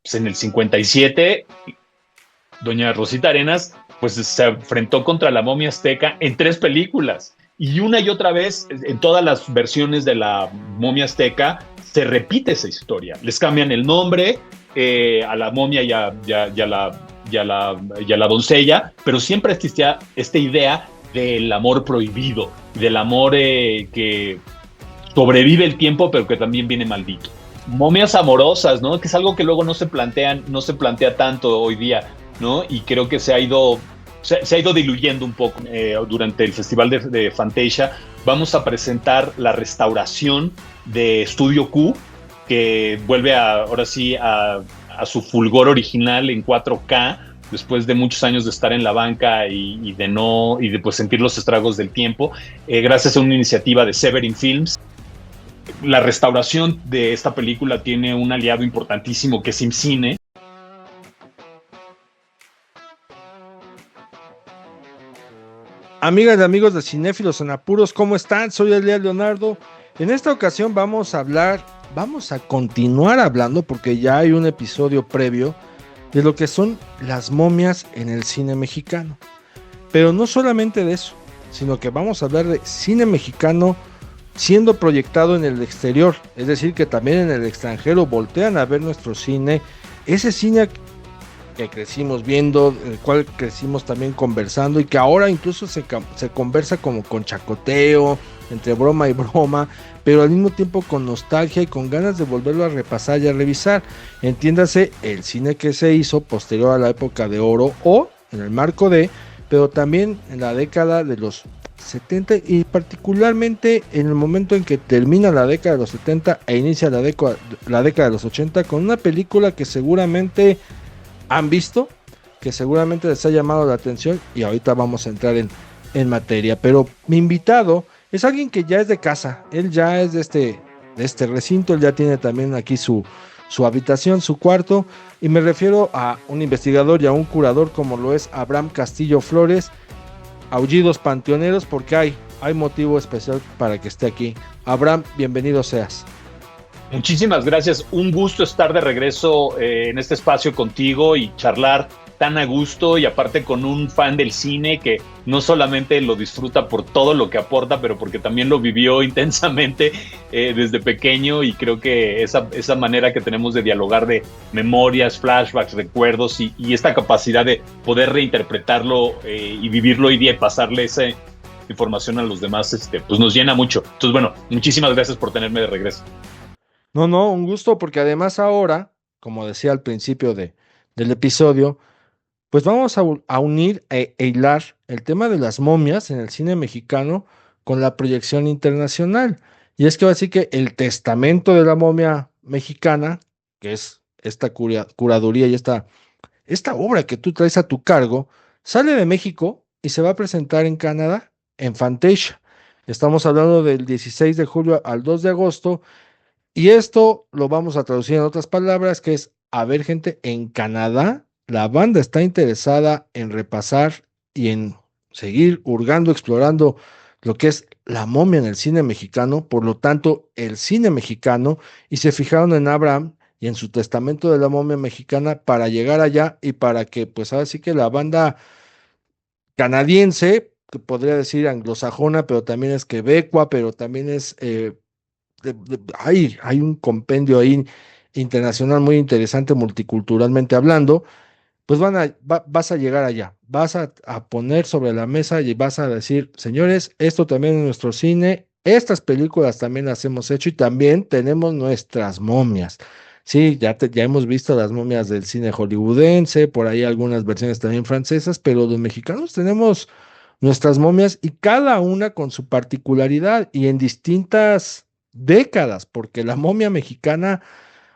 pues en el 57, doña Rosita Arenas pues se enfrentó contra la momia azteca en 3 películas. Y una y otra vez, en todas las versiones de la momia azteca, se repite esa historia. Les cambian el nombre a la momia y a la doncella, pero siempre existía esta idea del amor prohibido, del amor que sobrevive el tiempo, pero que también viene maldito. Momias amorosas, ¿no? Que es algo que luego no se plantea tanto hoy día, ¿no? Y creo que se ha ido diluyendo un poco durante el festival de Fantasia. Vamos a presentar la restauración de Studio Q, que vuelve ahora sí a su fulgor original en 4K, después de muchos años de estar en la banca y de pues sentir los estragos del tiempo, gracias a una iniciativa de Severin Films. La restauración de esta película tiene un aliado importantísimo que es IMCINE. Amigas y amigos de Cinéfilos en Apuros, ¿cómo están? Soy Elías Leonardo. En esta ocasión vamos a continuar hablando, porque ya hay un episodio previo de lo que son las momias en el cine mexicano. Pero no solamente de eso, sino que vamos a hablar de cine mexicano siendo proyectado en el exterior, es decir, que también en el extranjero voltean a ver nuestro cine, ese cine que crecimos viendo, el cual crecimos también conversando y que ahora incluso se conversa como con chacoteo, entre broma y broma, pero al mismo tiempo con nostalgia y con ganas de volverlo a repasar y a revisar. Entiéndase, el cine que se hizo posterior a la época de oro o en el marco de, pero también en la década de los 70 y particularmente en el momento en que termina la década de los 70 e inicia la década de los 80 con una película que seguramente han visto, que seguramente les ha llamado la atención y ahorita vamos a entrar en materia. Pero mi invitado es alguien que ya es de casa, él ya es de este recinto, él ya tiene también aquí su habitación, su cuarto, y me refiero a un investigador y a un curador como lo es Abraham Castillo Flores. Aullidos panteoneros, porque hay motivo especial para que esté aquí. Abraham, bienvenido seas. Muchísimas gracias. Un gusto estar de regreso en este espacio contigo y charlar tan a gusto, y aparte con un fan del cine que no solamente lo disfruta por todo lo que aporta, pero porque también lo vivió intensamente desde pequeño, y creo que esa manera que tenemos de dialogar de memorias, flashbacks, recuerdos y esta capacidad de poder reinterpretarlo y vivirlo hoy día y pasarle esa información a los demás, pues nos llena mucho. Entonces, bueno, muchísimas gracias por tenerme de regreso. No, un gusto, porque además ahora, como decía al principio del episodio, pues vamos a unir e hilar el tema de las momias en el cine mexicano con la proyección internacional. Y es que así que el testamento de la momia mexicana, que es esta curaduría y esta obra que tú traes a tu cargo, sale de México y se va a presentar en Canadá, en Fantasia. Estamos hablando del 16 de julio al 2 de agosto. Y esto lo vamos a traducir en otras palabras, que es, a ver, gente, en Canadá la banda está interesada en repasar y en seguir hurgando, explorando lo que es la momia en el cine mexicano, por lo tanto, el cine mexicano, y se fijaron en Abraham y en su testamento de la momia mexicana para llegar allá y para que, pues ahora sí que la banda canadiense, que podría decir anglosajona, pero también es quebecua, pero también es hay un compendio ahí internacional muy interesante, multiculturalmente hablando, pues vas a llegar allá, vas a poner sobre la mesa y vas a decir, señores, esto también es nuestro cine, estas películas también las hemos hecho y también tenemos nuestras momias. Sí, ya hemos visto las momias del cine hollywoodense, por ahí algunas versiones también francesas, pero los mexicanos tenemos nuestras momias y cada una con su particularidad y en distintas décadas, porque la momia mexicana,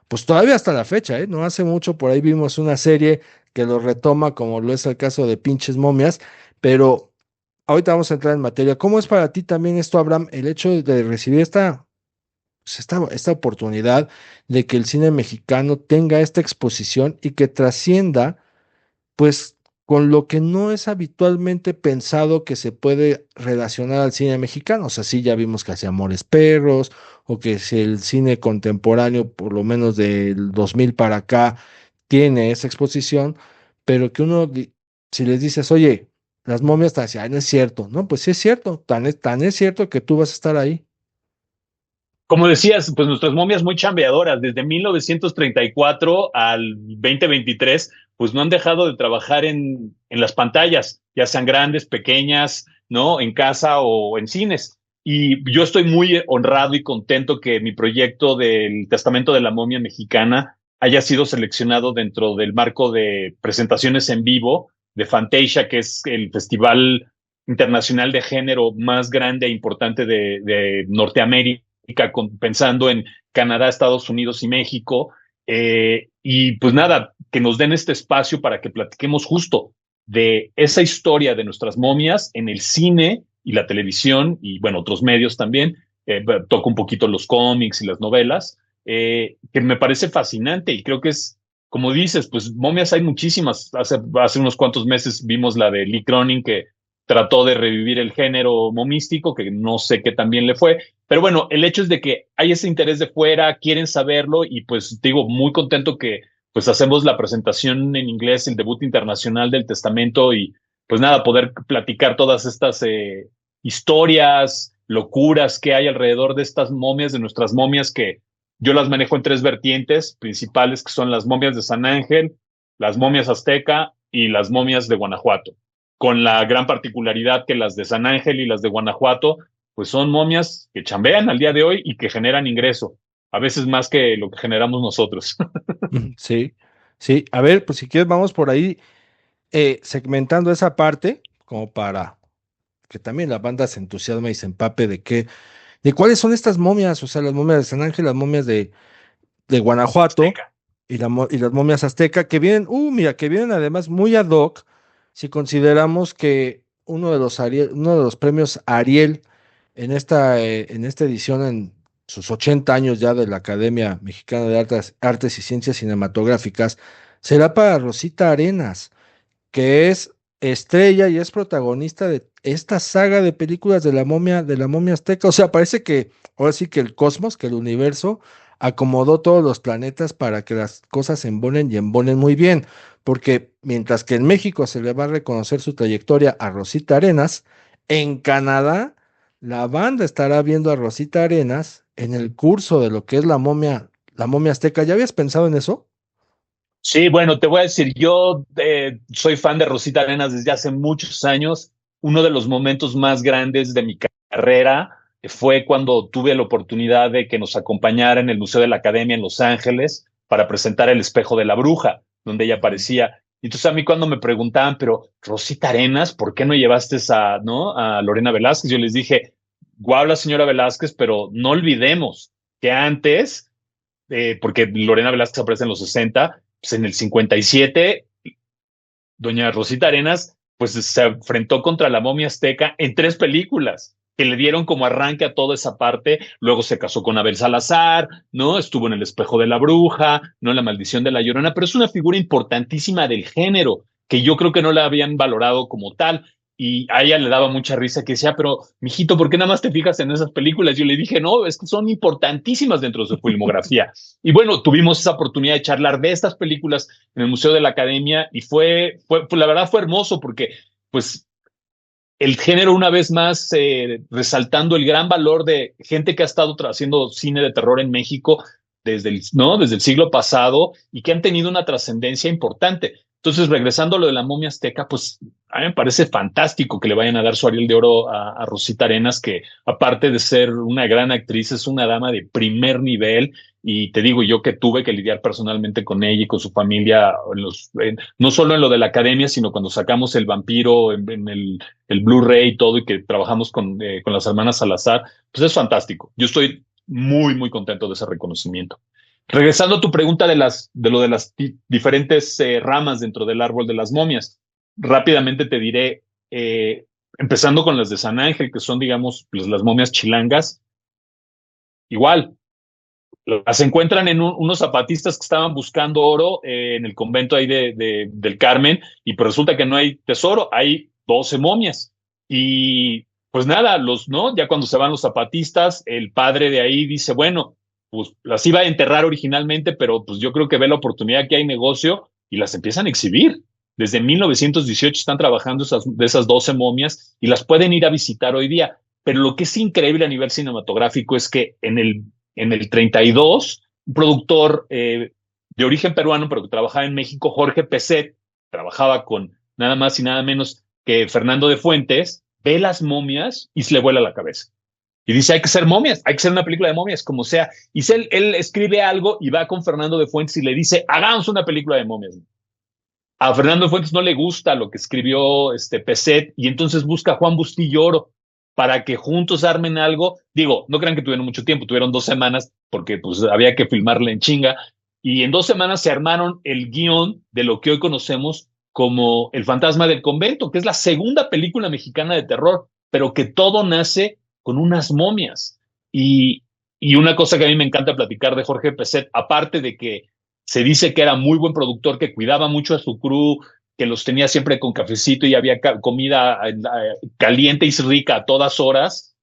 pues todavía hasta la fecha, no hace mucho por ahí vimos una serie que lo retoma, como lo es el caso de Pinches Momias, pero ahorita vamos a entrar en materia. ¿Cómo es para ti también esto, Abraham, el hecho de recibir esta oportunidad de que el cine mexicano tenga esta exposición y que trascienda, pues, con lo que no es habitualmente pensado que se puede relacionar al cine mexicano? O sea, sí, ya vimos que hace Amores Perros, o que si el cine contemporáneo, por lo menos del 2000 para acá, tiene esa exposición, pero que si les dices, oye, las momias, te dicen, ay, no es cierto, no, pues sí es cierto, tan es cierto que tú vas a estar ahí. Como decías, pues nuestras momias muy chambeadoras, desde 1934 al 2023, pues no han dejado de trabajar en las pantallas, ya sean grandes, pequeñas, ¿no? En casa o en cines. Y yo estoy muy honrado y contento que mi proyecto del Testamento de la Momia Mexicana haya sido seleccionado dentro del marco de presentaciones en vivo de Fantasia, que es el festival internacional de género más grande e importante de Norteamérica, pensando en Canadá, Estados Unidos y México. Y pues nada, que nos den este espacio para que platiquemos justo de esa historia de nuestras momias en el cine y la televisión y bueno, otros medios también. Toco un poquito los cómics y las novelas, que me parece fascinante y creo que es, como dices, pues momias hay muchísimas. Hace unos cuantos meses vimos la de Lee Cronin, que trató de revivir el género momístico, que no sé qué también le fue, pero bueno, el hecho es de que hay ese interés de fuera, quieren saberlo y pues digo, muy contento que pues hacemos la presentación en inglés, el debut internacional del Testamento y pues nada, poder platicar todas estas historias, locuras que hay alrededor de estas momias, de nuestras momias, que yo las manejo en tres vertientes principales, que son las momias de San Ángel, las momias azteca y las momias de Guanajuato, con la gran particularidad que las de San Ángel y las de Guanajuato pues son momias que chambean al día de hoy y que generan ingreso, a veces más que lo que generamos nosotros. Sí, sí. A ver, pues si quieres, vamos por ahí segmentando esa parte, como para que también la banda se entusiasme y se empape de cuáles son estas momias, o sea, las momias de San Ángel, las momias de Guanajuato Azteca. y las momias azteca, que vienen, mira, que vienen además muy ad hoc, si consideramos que uno de los premios Ariel en esta edición, en sus 80 años ya de la Academia Mexicana de Artes y Ciencias Cinematográficas, será para Rosita Arenas, que es estrella y es protagonista de esta saga de películas de la momia azteca. O sea, parece que ahora sí que el cosmos, que el universo acomodó todos los planetas para que las cosas embonen y embonen muy bien, porque mientras que en México se le va a reconocer su trayectoria a Rosita Arenas, en Canadá la banda estará viendo a Rosita Arenas en el curso de lo que es la momia azteca. ¿Ya habías pensado en eso? Sí, bueno, te voy a decir, yo soy fan de Rosita Arenas desde hace muchos años. Uno de los momentos más grandes de mi carrera fue cuando tuve la oportunidad de que nos acompañara en el Museo de la Academia en Los Ángeles para presentar El Espejo de la Bruja, donde ella aparecía. Y entonces a mí cuando me preguntaban, pero Rosita Arenas, ¿por qué no llevaste ¿no? a Lorena Velázquez? Yo les dije, guau, la señora Velázquez, pero no olvidemos que antes, porque Lorena Velázquez aparece en los 60, pues en el 57, doña Rosita Arenas, pues se enfrentó contra la momia azteca en tres películas que le dieron como arranque a toda esa parte. Luego se casó con Abel Salazar, ¿no? Estuvo en El Espejo de la Bruja, ¿no? La Maldición de la Llorona, pero es una figura importantísima del género que yo creo que no la habían valorado como tal. Y a ella le daba mucha risa que decía, pero mijito, ¿por qué nada más te fijas en esas películas? Yo le dije, no, es que son importantísimas dentro de su filmografía. Y bueno, tuvimos esa oportunidad de charlar de estas películas en el Museo de la Academia y la verdad fue hermoso porque pues el género una vez más resaltando el gran valor de gente que ha estado haciendo cine de terror en México ¿no? Desde el siglo pasado y que han tenido una trascendencia importante. Entonces, regresando a lo de la momia azteca, pues a mí me parece fantástico que le vayan a dar su Ariel de Oro a Rosita Arenas, que aparte de ser una gran actriz, es una dama de primer nivel. Y te digo, yo que tuve que lidiar personalmente con ella y con su familia, no solo en lo de la academia, sino cuando sacamos El Vampiro en el Blu-ray y todo, y que trabajamos con las hermanas Salazar, pues es fantástico. Yo estoy muy, muy contento de ese reconocimiento. Regresando a tu pregunta de lo de las diferentes ramas dentro del árbol de las momias, rápidamente te diré, empezando con las de San Ángel, que son, digamos, pues, las momias chilangas, igual, las encuentran en unos zapatistas que estaban buscando oro en el convento ahí del Carmen, y pues resulta que no hay tesoro, hay 12 momias. Y pues nada, ¿no? Ya cuando se van los zapatistas, el padre de ahí dice, bueno, pues las iba a enterrar originalmente, pero pues yo creo que ve la oportunidad que hay negocio y las empiezan a exhibir. Desde 1918 están trabajando de esas 12 momias y las pueden ir a visitar hoy día. Pero lo que es increíble a nivel cinematográfico es que en el 32, un productor de origen peruano, pero que trabajaba en México, Jorge Peset, trabajaba con nada más y nada menos que Fernando de Fuentes, ve las momias y se le vuela la cabeza. Y dice, hay que ser momias, hay que ser una película de momias, como sea. Y él escribe algo y va con Fernando de Fuentes y le dice, hagamos una película de momias. A Fernando de Fuentes no le gusta lo que escribió Peset y entonces busca a Juan Bustillo Oro para que juntos armen algo. Digo, no crean que tuvieron mucho tiempo, tuvieron 2 semanas porque pues había que filmarle en chinga. Y en 2 semanas se armaron el guión de lo que hoy conocemos como El Fantasma del Convento, que es la segunda película mexicana de terror, pero que todo nace con unas momias. Y una cosa que a mí me encanta platicar de Jorge Peset, aparte de que se dice que era muy buen productor, que cuidaba mucho a su crew, que los tenía siempre con cafecito y había comida caliente y rica a todas horas.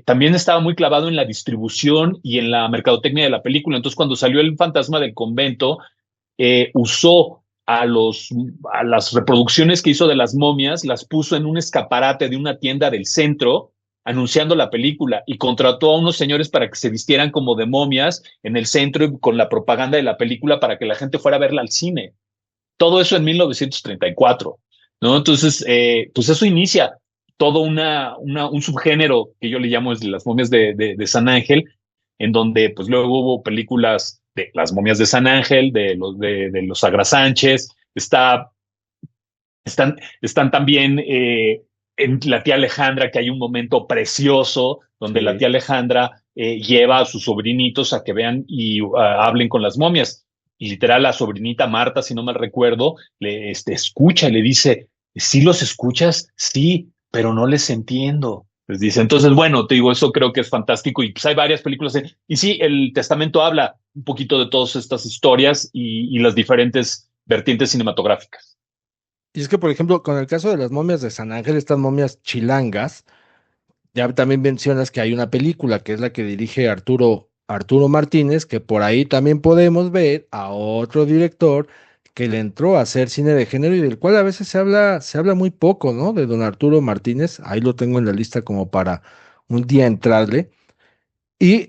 También estaba muy clavado en la distribución y en la mercadotecnia de la película. Entonces, cuando salió El Fantasma del Convento, usó a las reproducciones que hizo de las momias, las puso en un escaparate de una tienda del centro anunciando la película y contrató a unos señores para que se vistieran como de momias en el centro y con la propaganda de la película para que la gente fuera a verla al cine. Todo eso en 1934, ¿no? Entonces, pues eso inicia todo un subgénero que yo le llamo es de las momias de San Ángel, en donde pues luego hubo películas de las momias de San Ángel, de los Agra Sánchez, están también en La tía Alejandra, que hay un momento precioso donde la tía Alejandra lleva a sus sobrinitos a que vean y hablen con las momias. Y literal, la sobrinita Marta, si no mal recuerdo, le escucha y le dice, ¿sí los escuchas? Sí, pero no les entiendo. Les dice, entonces, bueno, te digo, eso creo que es fantástico. Y pues hay varias películas. Y sí, el Testamento habla un poquito de todas estas historias y las diferentes vertientes cinematográficas. Y es que, por ejemplo, con el caso de las momias de San Ángel, estas momias chilangas, ya también mencionas que hay una película que es la que dirige Arturo Martínez, que por ahí también podemos ver a otro director que le entró a hacer cine de género y del cual a veces se habla muy poco, ¿no? De don Arturo Martínez, ahí lo tengo en la lista como para un día entrarle. Y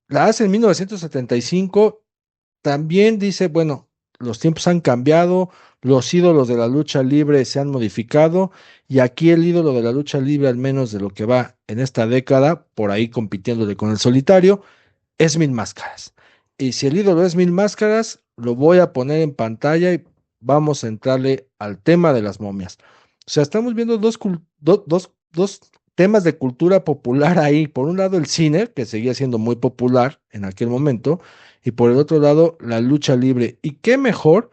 la hace en 1975. También dice, bueno, los tiempos han cambiado, los ídolos de la lucha libre se han modificado y aquí el ídolo de la lucha libre, al menos de lo que va en esta década, por ahí compitiéndole con el solitario, es Mil Máscaras. Y si el ídolo es Mil Máscaras, lo voy a poner en pantalla y vamos a entrarle al tema de las momias. O sea, estamos viendo dos temas de cultura popular ahí. Por un lado, el cine, que seguía siendo muy popular en aquel momento, y por el otro lado, la lucha libre. ¿Y qué mejor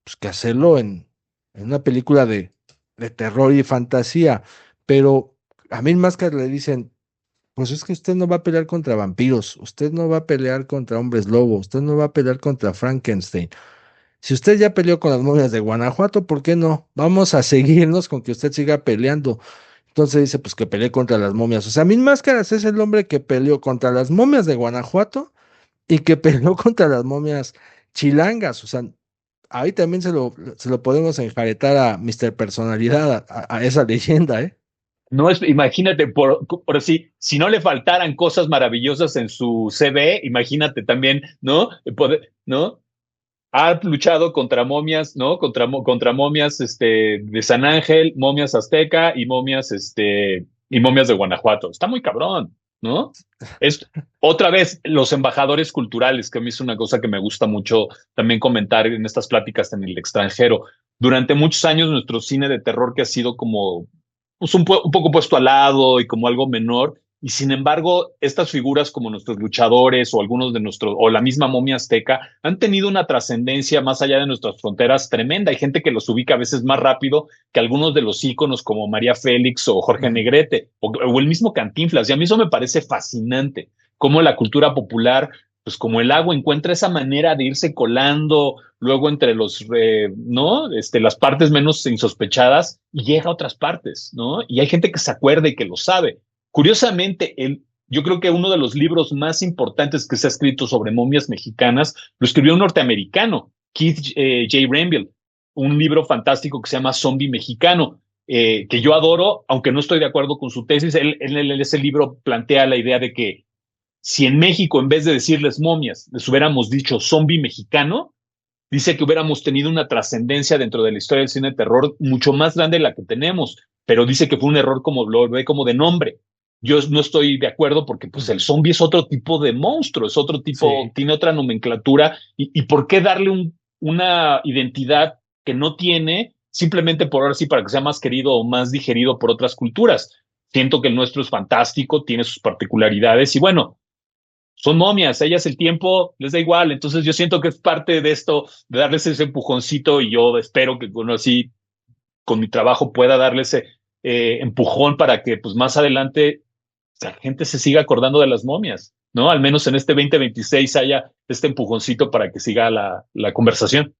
pues, que hacerlo en una película de terror y fantasía? Pero a Mil Máscaras le dicen, pues es que usted no va a pelear contra vampiros, usted no va a pelear contra hombres lobo, usted no va a pelear contra Frankenstein. Si usted ya peleó con las momias de Guanajuato, ¿por qué no? Vamos a seguirnos con que usted siga peleando. Entonces dice, pues que peleé contra las momias. O sea, Mil Máscaras es el hombre que peleó contra las momias de Guanajuato y que peleó contra las momias chilangas. O sea, ahí también se lo podemos enjaretar a Mr. Personalidad, a esa leyenda, ¿eh? No es, imagínate, por así, si no le faltaran cosas maravillosas en su CV, imagínate también, ¿no? ¿No? Ha luchado contra momias, ¿no? Contra momias, de San Ángel, momias azteca y momias de Guanajuato. Está muy cabrón, ¿no? Es otra vez los embajadores culturales, que a mí es una cosa que me gusta mucho también comentar en estas pláticas en el extranjero. Durante muchos años nuestro cine de terror que ha sido como pues, un poco puesto al lado y como algo menor, y sin embargo, estas figuras como nuestros luchadores o algunos de nuestros, o la misma momia azteca, han tenido una trascendencia más allá de nuestras fronteras tremenda. Hay gente que los ubica a veces más rápido que algunos de los íconos como María Félix o Jorge Negrete o el mismo Cantinflas. Y a mí eso me parece fascinante, cómo la cultura popular, pues como el agua, encuentra esa manera de irse colando luego entre ¿no? Las partes menos insospechadas y llega a otras partes, ¿no? Y hay gente que se acuerda y que lo sabe. Curiosamente, yo creo que uno de los libros más importantes que se ha escrito sobre momias mexicanas lo escribió un norteamericano, Keith J. Renville, un libro fantástico que se llama Zombie Mexicano, que yo adoro, aunque no estoy de acuerdo con su tesis. En ese libro plantea la idea de que si en México, en vez de decirles momias, les hubiéramos dicho zombie mexicano, dice que hubiéramos tenido una trascendencia dentro de la historia del cine de terror mucho más grande de la que tenemos, pero dice que fue un error como lo ve como de nombre. Yo no estoy de acuerdo porque pues el zombie es otro tipo de monstruo, es otro tipo, Sí. tiene otra nomenclatura y ¿por qué darle una identidad que no tiene simplemente por ahora sí para que sea más querido o más digerido por otras culturas? Siento que el nuestro es fantástico, tiene sus particularidades y bueno, son momias, a ellas el tiempo les da igual, entonces yo siento que es parte de esto, de darles ese empujoncito y yo espero que bueno, así con mi trabajo pueda darles ese empujón para que pues más adelante la gente se siga acordando de las momias, ¿no? Al menos en este 2026 haya este empujoncito para que siga la conversación.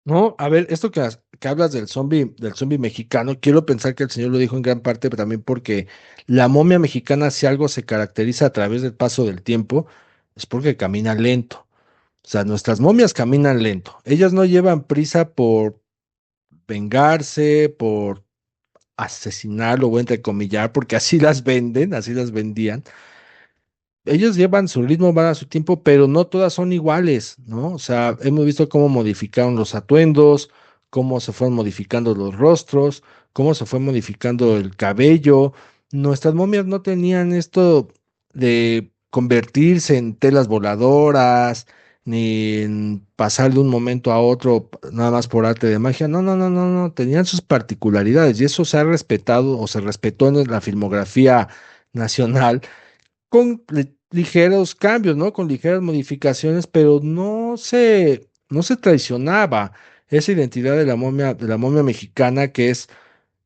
No, a ver, esto que hablas del zombie mexicano, quiero pensar que el señor lo dijo en gran parte, pero también porque la momia mexicana, si algo se caracteriza a través del paso del tiempo, es porque camina lento. O sea, nuestras momias caminan lento. Ellas no llevan prisa por vengarse, por asesinar, lo voy a entrecomillar, porque así las venden, así las vendían. Ellos llevan su ritmo, van a su tiempo, pero no todas son iguales, ¿no? O sea, hemos visto cómo modificaron los atuendos, cómo se fueron modificando los rostros, cómo se fue modificando el cabello. Nuestras momias no tenían esto de convertirse en telas voladoras, ni en pasar de un momento a otro nada más por arte de magia. No, no, no, no, no. Tenían sus particularidades y eso se ha respetado o se respetó en la filmografía nacional con ligeros cambios, ¿no? Con ligeras modificaciones, pero no se traicionaba esa identidad de la momia mexicana que es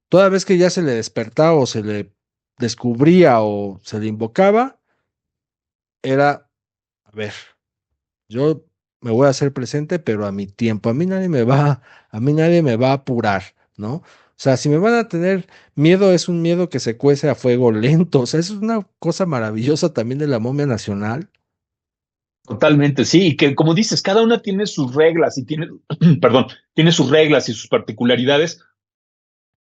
toda vez que ya se le despertaba o se le descubría o se le invocaba, era, a ver, yo me voy a hacer presente, pero a mi tiempo, a mí nadie me va a apurar, ¿no? O sea, si me van a tener miedo, es un miedo que se cuece a fuego lento. O sea, eso es una cosa maravillosa también de la momia nacional. Totalmente, sí, y que como dices, cada una tiene sus reglas y tiene, perdón, tiene sus reglas y sus particularidades.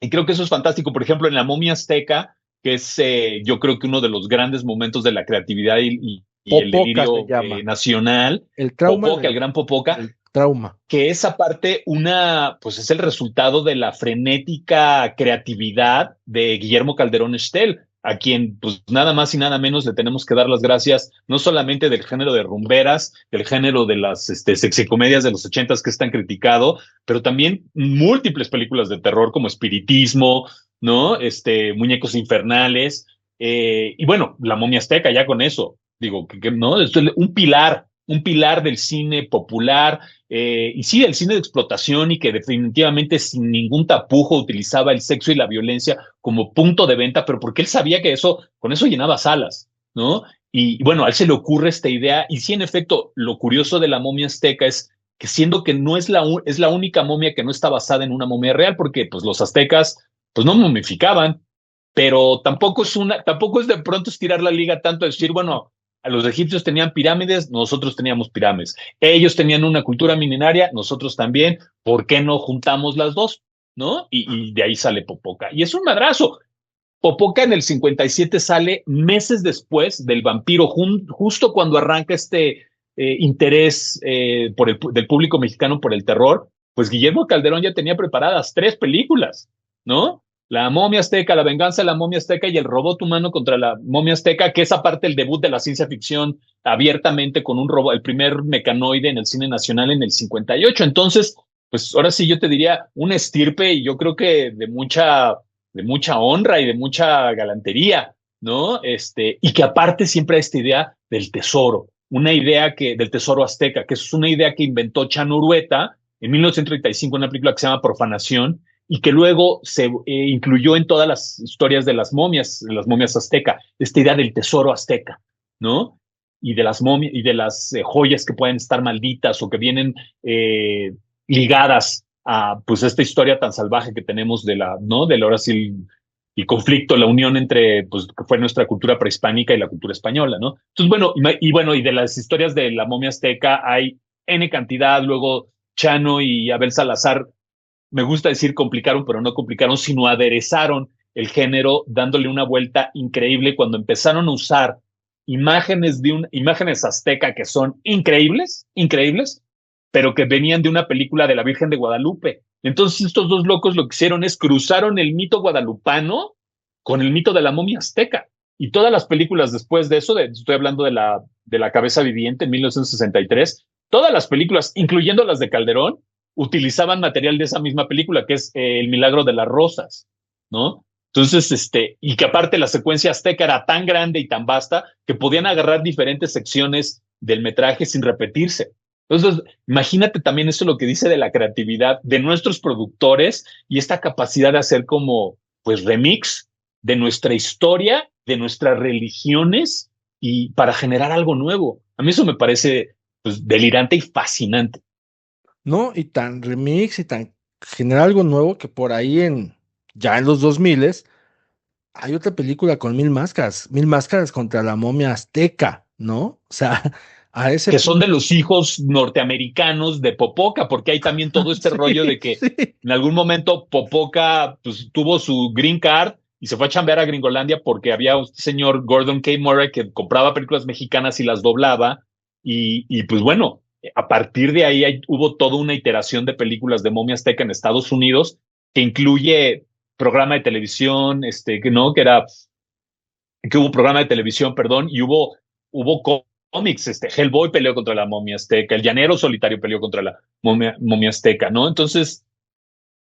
Y creo que eso es fantástico. Por ejemplo, en la momia azteca, que es yo creo que uno de los grandes momentos de la creatividad y el Popoca se delirio llama. nacional, El trauma Popoca, el gran Popoca, del trauma. que esa parte, pues es el resultado de la frenética creatividad de Guillermo Calderón Estel, a quien pues nada más y nada menos le tenemos que dar las gracias, no solamente del género de rumberas, del género de las sexicomedias de los ochentas que es tan criticado, pero también múltiples películas de terror como Espiritismo, ¿no? Muñecos Infernales, y bueno, La Momia Azteca, ya con eso, digo, ¿no? Esto es un pilar del cine popular, y sí, el cine de explotación y que definitivamente sin ningún tapujo utilizaba el sexo y la violencia como punto de venta, pero porque él sabía que con eso llenaba salas, ¿no? Y bueno, a él se le ocurre esta idea, y sí, en efecto, lo curioso de la momia azteca es que siendo que no es es la única momia que no está basada en una momia real, porque pues los aztecas pues no momificaban, pero tampoco es de pronto estirar la liga tanto a decir, bueno, a los egipcios tenían pirámides, nosotros teníamos pirámides. Ellos tenían una cultura milenaria, nosotros también. ¿Por qué no juntamos las dos? ¿No? Y de ahí sale Popoca. Y es un madrazo. Popoca en el 57 sale meses después del vampiro, justo cuando arranca este interés del público mexicano por el terror. Pues Guillermo Calderón ya tenía preparadas 3 películas, ¿no? La momia azteca, la venganza de la momia azteca y el robot humano contra la momia azteca, que es aparte el debut de la ciencia ficción abiertamente con un robot, el primer mecanoide en el cine nacional en el 58. Entonces, pues ahora sí yo te diría una estirpe y yo creo que de mucha honra y de mucha galantería, ¿no? Y que aparte siempre hay esta idea del tesoro, una idea del tesoro azteca, que es una idea que inventó Chano Urueta en 1935 en una película que se llama Profanación, y que luego se incluyó en todas las historias de las momias azteca, esta idea del tesoro azteca, ¿no? Y de las momias y de las joyas que pueden estar malditas o que vienen ligadas a pues esta historia tan salvaje que tenemos de la, ¿no? De la ahora sí el conflicto, la unión entre, pues, que fue nuestra cultura prehispánica y la cultura española, ¿no? Entonces, bueno, y de las historias de la momia azteca hay N cantidad, luego Chano y Abel Salazar, me gusta decir complicaron, pero no complicaron, sino aderezaron el género, dándole una vuelta increíble cuando empezaron a usar imágenes azteca que son increíbles, increíbles, pero que venían de una película de la Virgen de Guadalupe. Entonces estos dos locos lo que hicieron es cruzaron el mito guadalupano con el mito de la momia azteca. Y todas las películas después de eso, estoy hablando de la cabeza viviente en 1963, todas las películas, incluyendo las de Calderón, utilizaban material de esa misma película, que es El Milagro de las Rosas, ¿no? Entonces, y que aparte la secuencia azteca era tan grande y tan vasta que podían agarrar diferentes secciones del metraje sin repetirse. Entonces, imagínate también eso lo que dice de la creatividad de nuestros productores y esta capacidad de hacer como, pues, remix de nuestra historia, de nuestras religiones y para generar algo nuevo. A mí eso me parece, pues, delirante y fascinante. ¿No? Y tan remix y tan genera algo nuevo que por ahí ya en los 2000 hay otra película con Mil Máscaras contra la momia azteca, ¿no? O sea, a ese Que son de punto. los hijos norteamericanos de Popoca, porque hay también todo este rollo Sí, de que sí. en algún momento Popoca pues, tuvo su green card y se fue a chambear a Gringolandia porque había un señor Gordon K. Murray que compraba películas mexicanas y las doblaba y pues bueno, a partir de ahí hubo toda una iteración de películas de momia azteca en Estados Unidos que incluye programa de televisión, que no, que hubo programa de televisión, perdón, y hubo cómics, Hellboy peleó contra la momia azteca, el Llanero Solitario peleó contra la momia azteca, ¿no? Entonces,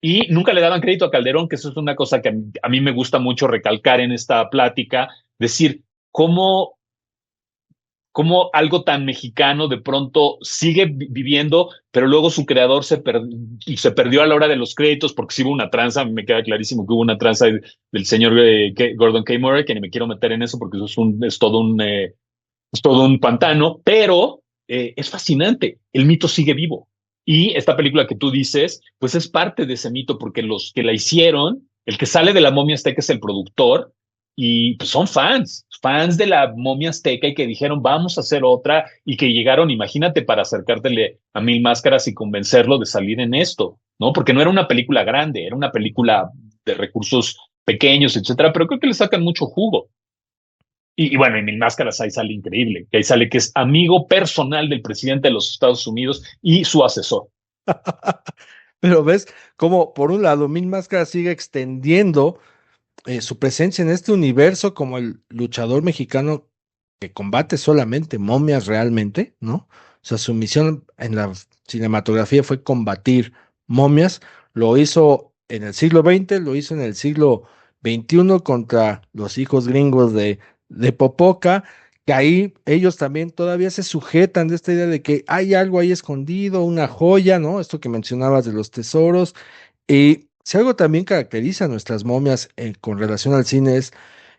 y nunca le daban crédito a Calderón, que eso es una cosa que a mí me gusta mucho recalcar en esta plática, decir, cómo algo tan mexicano de pronto sigue viviendo, pero luego su creador se perdió a la hora de los créditos porque sí hubo una tranza, me queda clarísimo que hubo una tranza del señor Gordon K. Murray, que ni me quiero meter en eso porque eso es todo un pantano, pero es fascinante, el mito sigue vivo. Y esta película que tú dices, pues es parte de ese mito porque los que la hicieron, el que sale de la momia azteca es el productor y pues son fans de la momia azteca y que dijeron vamos a hacer otra y que llegaron, imagínate, para acercártele a Mil Máscaras y convencerlo de salir en esto, ¿no? Porque no era una película grande, era una película de recursos pequeños, etcétera, pero creo que le sacan mucho jugo. Y bueno, en Mil Máscaras ahí sale increíble, que ahí sale que es amigo personal del presidente de los Estados Unidos y su asesor. Pero ves cómo, por un lado, Mil Máscaras sigue extendiendo su presencia en este universo como el luchador mexicano que combate solamente momias realmente, ¿no? O sea, su misión en la cinematografía fue combatir momias. Lo hizo en el siglo XX, lo hizo en el siglo XXI contra los hijos gringos de Popoca, que ahí ellos también todavía se sujetan de esta idea de que hay algo ahí escondido, una joya, ¿no? Esto que mencionabas de los tesoros. Y si algo también caracteriza a nuestras momias con relación al cine es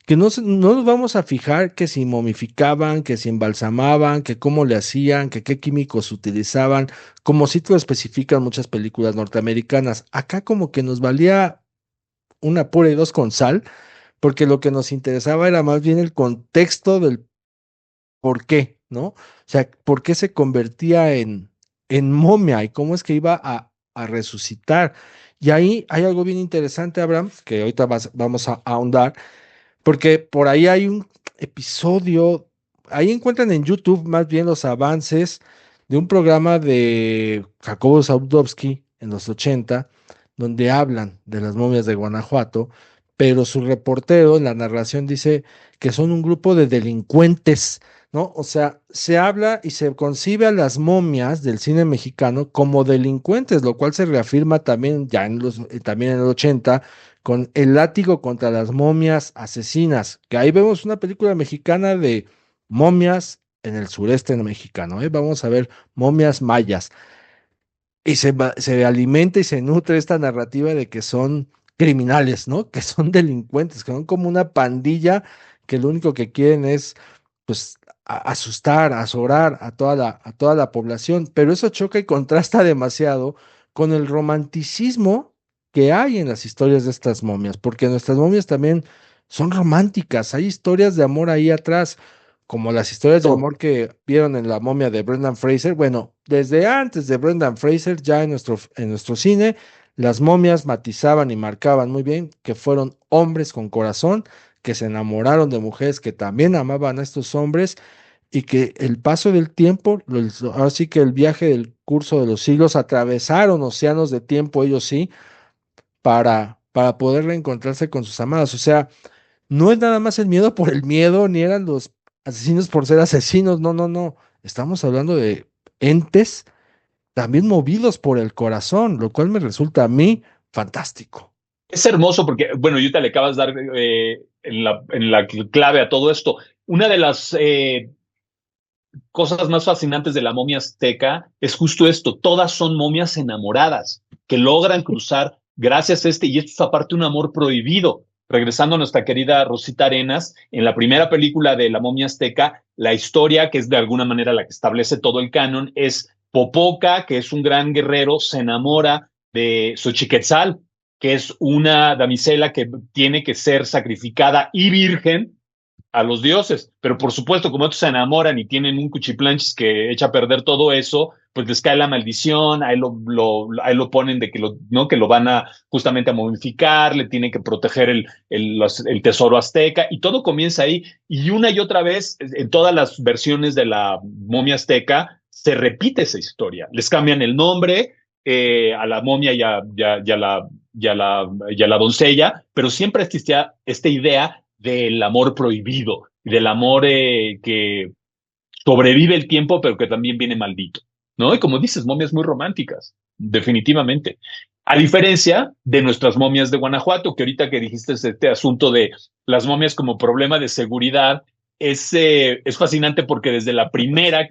que no nos vamos a fijar que si momificaban, que si embalsamaban, que cómo le hacían, que qué químicos utilizaban, como si te lo especifican muchas películas norteamericanas. Acá como que nos valía una pura y dos con sal, porque lo que nos interesaba era más bien el contexto del por qué, ¿no? O sea, por qué se convertía en momia y cómo es que iba a resucitar. Y ahí hay algo bien interesante, Abraham, que ahorita vamos a ahondar, porque por ahí hay un episodio, ahí encuentran en YouTube más bien los avances de un programa de Jacobo Zaudovsky en los 80, donde hablan de las momias de Guanajuato, pero su reportero en la narración dice que son un grupo de delincuentes, ¿no? O sea, se habla y se concibe a las momias del cine mexicano como delincuentes, lo cual se reafirma también ya también en el 80 con El látigo contra las momias asesinas, que ahí vemos una película mexicana de momias en el sureste mexicano, ¿eh? Vamos a ver momias mayas. Y se alimenta y se nutre esta narrativa de que son criminales, ¿no? Que son delincuentes, que son como una pandilla que lo único que quieren es, pues, asustar, azorar a toda la población. Pero eso choca y contrasta demasiado con el romanticismo que hay en las historias de estas momias, porque nuestras momias también son románticas, hay historias de amor ahí atrás, como las historias de To- amor que vieron en la momia de Brendan Fraser. Bueno, desde antes de Brendan Fraser, ya en nuestro cine, las momias matizaban y marcaban muy bien que fueron hombres con corazón, que se enamoraron de mujeres que también amaban a estos hombres y que el paso del tiempo, ahora sí que el viaje del curso de los siglos, atravesaron océanos de tiempo, ellos sí, para poder reencontrarse con sus amadas. O sea, no es nada más el miedo por el miedo, ni eran los asesinos por ser asesinos, no, no, no. Estamos hablando de entes también movidos por el corazón, lo cual me resulta a mí fantástico. Es hermoso porque, bueno, yo te le acabas de dar en la clave a todo esto. Una de las cosas más fascinantes de la momia azteca es justo esto, todas son momias enamoradas que logran cruzar gracias a y esto es aparte un amor prohibido. Regresando a nuestra querida Rosita Arenas, en la primera película de la momia azteca, la historia, que es de alguna manera la que establece todo el canon, es Popoca, que es un gran guerrero, se enamora de Xochiquetzal, que es una damisela que tiene que ser sacrificada y virgen a los dioses, pero por supuesto, como estos se enamoran y tienen un cuchiplanchis que echa a perder todo eso, pues les cae la maldición, ahí lo ponen de que ¿no? Que lo van a justamente a momificar, le tienen que proteger el tesoro azteca, y todo comienza ahí, y una y otra vez, en todas las versiones de la momia azteca, se repite esa historia, les cambian el nombre, a la momia y a la doncella, pero siempre existía esta idea del amor prohibido, del amor que sobrevive el tiempo, pero que también viene maldito, ¿no? Y como dices, momias muy románticas, definitivamente. A diferencia de nuestras momias de Guanajuato, que ahorita que dijiste este asunto de las momias como problema de seguridad, es fascinante porque desde la primera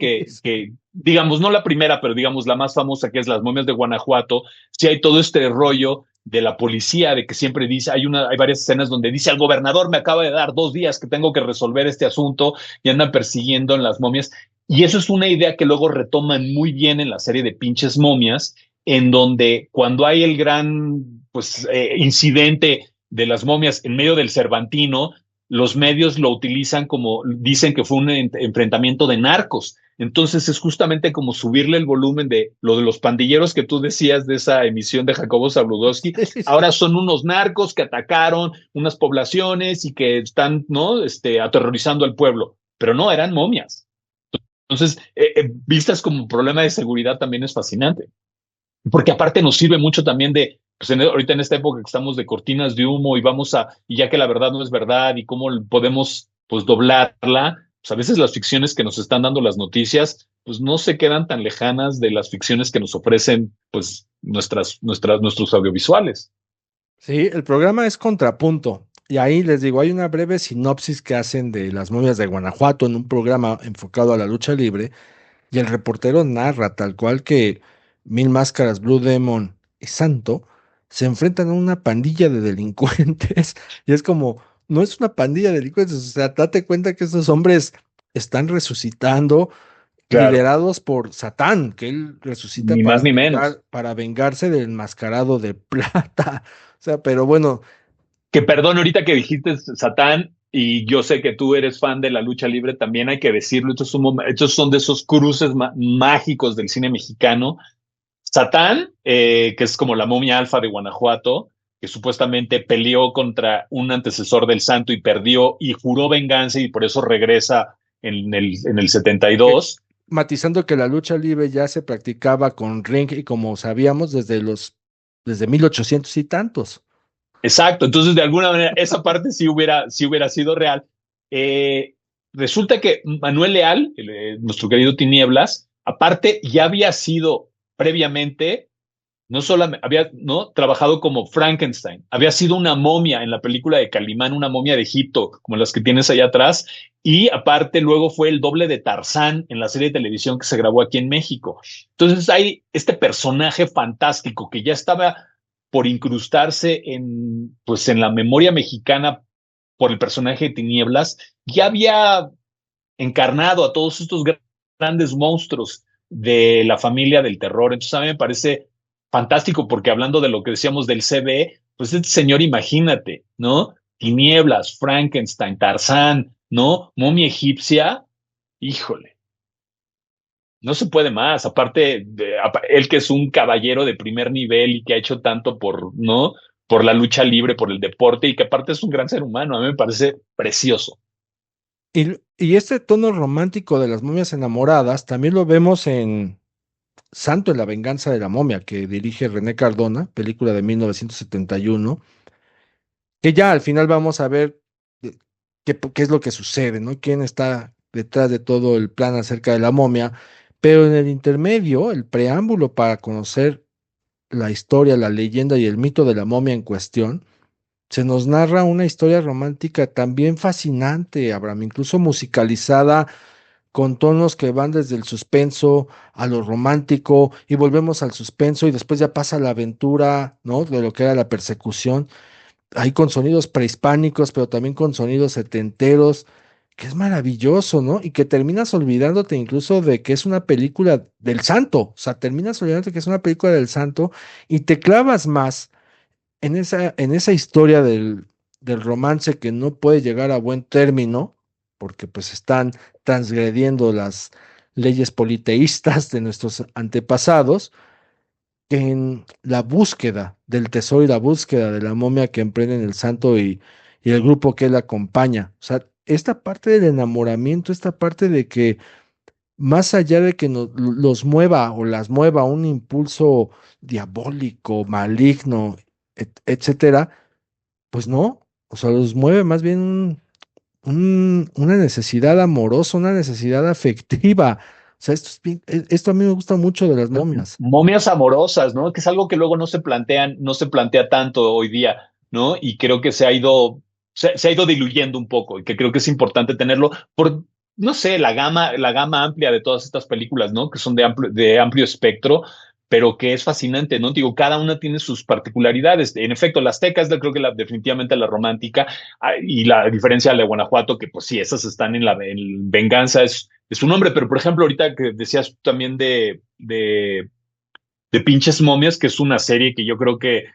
digamos, no la primera, pero digamos la más famosa, que es las momias de Guanajuato, sí hay todo este rollo de la policía, de que siempre dice, hay varias escenas donde dice, al gobernador me acaba de dar 2 días que tengo que resolver este asunto, y andan persiguiendo en las momias. Y eso es una idea que luego retoman muy bien en la serie de Pinches Momias, en donde cuando hay el gran pues, incidente de las momias en medio del Cervantino, los medios lo utilizan como, dicen que fue un enfrentamiento de narcos. Entonces es justamente como subirle el volumen de lo de los pandilleros que tú decías de esa emisión de Jacobo Zabludowski. Ahora son unos narcos que atacaron unas poblaciones y que están, ¿no? Aterrorizando al pueblo. Pero no, eran momias. Entonces, vistas como problema de seguridad también es fascinante. Porque aparte nos sirve mucho también de, pues ahorita en esta época que estamos de cortinas de humo y ya que la verdad no es verdad y cómo podemos pues doblarla, pues a veces las ficciones que nos están dando las noticias, pues no se quedan tan lejanas de las ficciones que nos ofrecen pues nuestros audiovisuales. Sí, el programa es Contrapunto. Y ahí les digo, hay una breve sinopsis que hacen de las momias de Guanajuato en un programa enfocado a la lucha libre. Y el reportero narra tal cual que Mil Máscaras, Blue Demon y Santo se enfrentan a una pandilla de delincuentes. Y es como, no es una pandilla de delincuentes, o sea, date cuenta que estos hombres están resucitando, Claro, liderados por Satán, que él resucita ni más ni menos. para vengarse del enmascarado de plata. O sea, pero bueno, Que perdón, ahorita que dijiste Satán, y yo sé que tú eres fan de la lucha libre, también hay que decirlo, estos son de esos cruces mágicos del cine mexicano. Satán, que es como la momia alfa de Guanajuato, que supuestamente peleó contra un antecesor del santo y perdió y juró venganza y por eso regresa en el que 72. matizando que la lucha libre ya se practicaba con ring y como sabíamos desde 1800 y tantos. Exacto, entonces de alguna manera esa parte sí hubiera sido real. Eh, Resulta que Manuel Leal, nuestro querido Tinieblas, aparte ya había sido previamente, no solo había ¿no? trabajado como Frankenstein, había sido una momia en la película de Calimán, una momia de Egipto, como las que tienes allá atrás, y aparte luego fue el doble de Tarzán en la serie de televisión que se grabó aquí en México. Entonces hay este personaje fantástico que ya estaba por incrustarse pues, en la memoria mexicana por el personaje de Tinieblas, ya había encarnado a todos estos grandes monstruos de la familia del terror. Entonces a mí me parece fantástico, porque hablando de lo que decíamos del CB, pues este señor, imagínate, ¿no? Tinieblas, Frankenstein, Tarzán, ¿no? Momia egipcia, híjole, no se puede más. Aparte, él que es un caballero de primer nivel y que ha hecho tanto por, ¿no? Por la lucha libre, por el deporte y que aparte es un gran ser humano, a mí me parece precioso. Y este tono romántico de las momias enamoradas también lo vemos en Santo en la venganza de la momia, que dirige René Cardona, película de 1971, que ya al final vamos a ver eh, qué es lo que sucede, ¿no? Quién está detrás de todo el plan acerca de la momia, pero en el intermedio, el preámbulo para conocer la historia, la leyenda y el mito de la momia en cuestión, se nos narra una historia romántica también fascinante, Abraham, incluso musicalizada con tonos que van desde el suspenso a lo romántico y volvemos al suspenso y después ya pasa la aventura, ¿no? De lo que era la persecución, ahí con sonidos prehispánicos, pero también con sonidos setenteros, que es maravilloso, ¿no? Y que terminas olvidándote incluso de que es una película del santo, o sea, terminas olvidándote que es una película del santo y te clavas más en esa historia del romance que no puede llegar a buen término, porque pues están transgrediendo las leyes politeístas de nuestros antepasados, en la búsqueda del tesoro y la búsqueda de la momia que emprenden el santo y el grupo que él acompaña. O sea, esta parte del enamoramiento, esta parte de que más allá de que los mueva o las mueva un impulso diabólico, maligno, etcétera, pues no, o sea, los mueve más bien una necesidad amorosa, una necesidad afectiva. O sea, esto a mí me gusta mucho de las momias. Momias amorosas, ¿no? Que es algo que luego no se plantea tanto hoy día, ¿no? Y creo que se ha ido diluyendo un poco y que creo que es importante tenerlo por, no sé, la gama amplia de todas estas películas, ¿no? Que son de amplio espectro, pero que es fascinante, ¿no? Digo, cada una tiene sus particularidades. En efecto, la azteca es creo que definitivamente la romántica, y la diferencia de la de Guanajuato, que pues sí, esas están en Venganza, es su nombre, pero por ejemplo, ahorita que decías tú también de Pinches Momias, que es una serie que yo creo que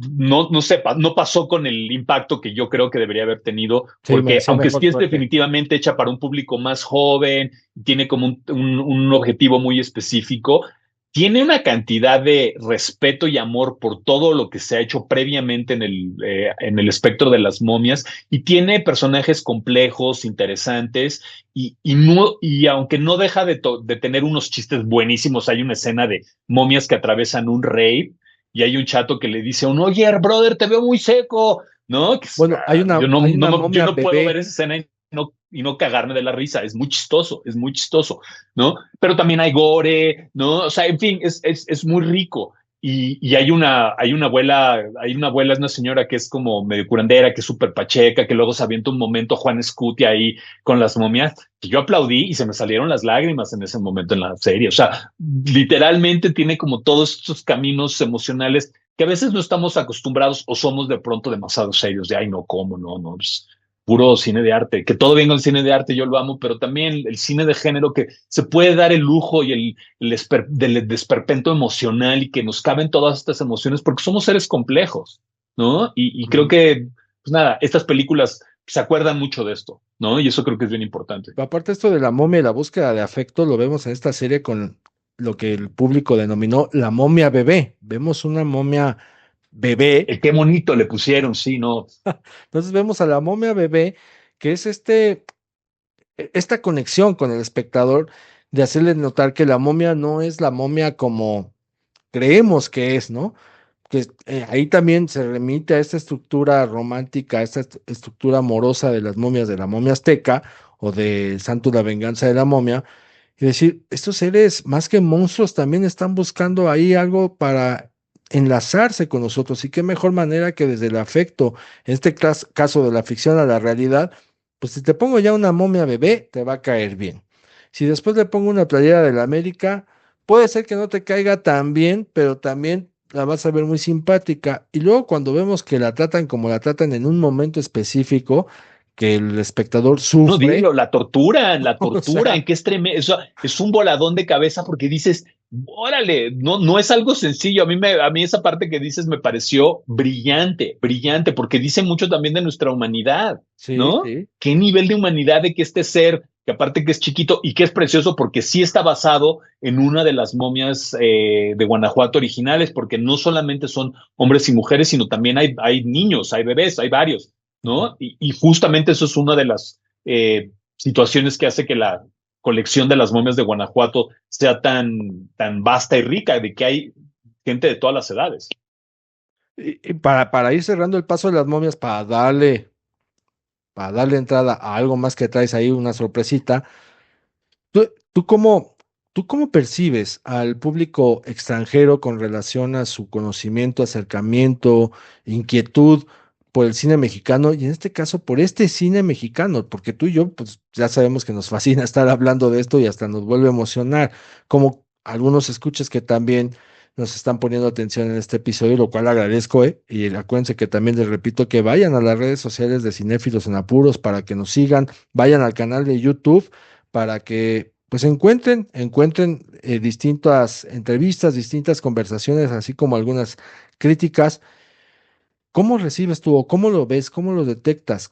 no sepa, no pasó con el impacto que yo creo que debería haber tenido, Sí, porque merecía aunque mejor sí es suerte. definitivamente hecha para un público más joven, tiene como un objetivo muy específico, tiene una cantidad de respeto y amor por todo lo que se ha hecho previamente en el espectro de las momias y tiene personajes complejos, interesantes y aunque no deja de tener unos chistes buenísimos, hay una escena de momias que atravesan un rey y hay un chato que le dice a uno, oye, brother, te veo muy seco, ¿no? Bueno, hay una Yo momia no puedo ver bebé. esa escena y no cagarme de la risa, es muy chistoso, ¿no? Pero también hay gore, ¿no? O sea, en fin, es muy rico. Y hay una abuela, es una señora que es como medio curandera, que es súper pacheca, que luego se avienta un momento Juan Escuti ahí con las momias, que yo aplaudí y se me salieron las lágrimas en ese momento en la serie. O sea, literalmente tiene como todos estos caminos emocionales que a veces no estamos acostumbrados o somos de pronto demasiado serios de, ay, no, ¿cómo? No, no, pues, puro cine de arte, que todo bien con el cine de arte, yo lo amo, pero también el cine de género que se puede dar el lujo y del desperpento emocional y que nos caben todas estas emociones porque somos seres complejos, ¿no? Y creo Ujú. que, pues nada, estas películas se acuerdan mucho de esto, ¿no? Y eso creo que es bien importante. Aparte esto de la momia y la búsqueda de afecto, lo vemos en esta serie con lo que el público denominó la momia bebé. Vemos una momia bebé. Qué bonito le pusieron, sí, ¿no? Entonces vemos a la momia bebé, que es esta conexión con el espectador de hacerle notar que la momia no es la momia como creemos que es, ¿no? Que ahí también se remite a esta estructura romántica, a esta estructura amorosa de las momias de la momia azteca o de Santo la venganza de la momia, y decir, estos seres más que monstruos también están buscando ahí algo para enlazarse con nosotros y qué mejor manera que desde el afecto, en este caso de la ficción a la realidad, pues si te pongo ya una momia bebé, te va a caer bien. Si después le pongo una playera de la América, puede ser que no te caiga tan bien, pero también la vas a ver muy simpática. Y luego cuando vemos que la tratan como la tratan en un momento específico, que el espectador No, sufre, dilo, o la tortura, sea, en que es tremendo, es un voladón de cabeza porque dices, órale, no es algo sencillo. A mí esa parte que dices me pareció brillante, brillante, porque dice mucho también de nuestra humanidad, Sí, ¿no? sí. ¿Qué nivel de humanidad de que este ser, que aparte que es chiquito y que es precioso porque sí está basado en una de las momias de Guanajuato originales, porque no solamente son hombres y mujeres, sino también hay niños, hay bebés, hay varios, Ujú. ¿no? Y justamente eso es una de las situaciones que hace que la colección de las momias de Guanajuato sea tan vasta y rica, de que hay gente de todas las edades. Y para ir cerrando el paso de las momias, para darle entrada a algo más que traes ahí, una sorpresita. ¿Tú, tú cómo, tú cómo percibes al público extranjero con relación a su conocimiento, acercamiento, inquietud por el cine mexicano y en este caso por este cine mexicano? Porque tú y yo, pues ya sabemos que nos fascina estar hablando de esto y hasta nos vuelve a emocionar, como algunos escuchas que también nos están poniendo atención en este episodio, lo cual agradezco, ¿eh? Y acuérdense que también les repito que vayan a las redes sociales de Cinéfilos en Apuros para que nos sigan, vayan al canal de YouTube para que pues encuentren distintas entrevistas, distintas conversaciones, así como algunas críticas. ¿Cómo recibes tú o cómo lo ves, cómo lo detectas?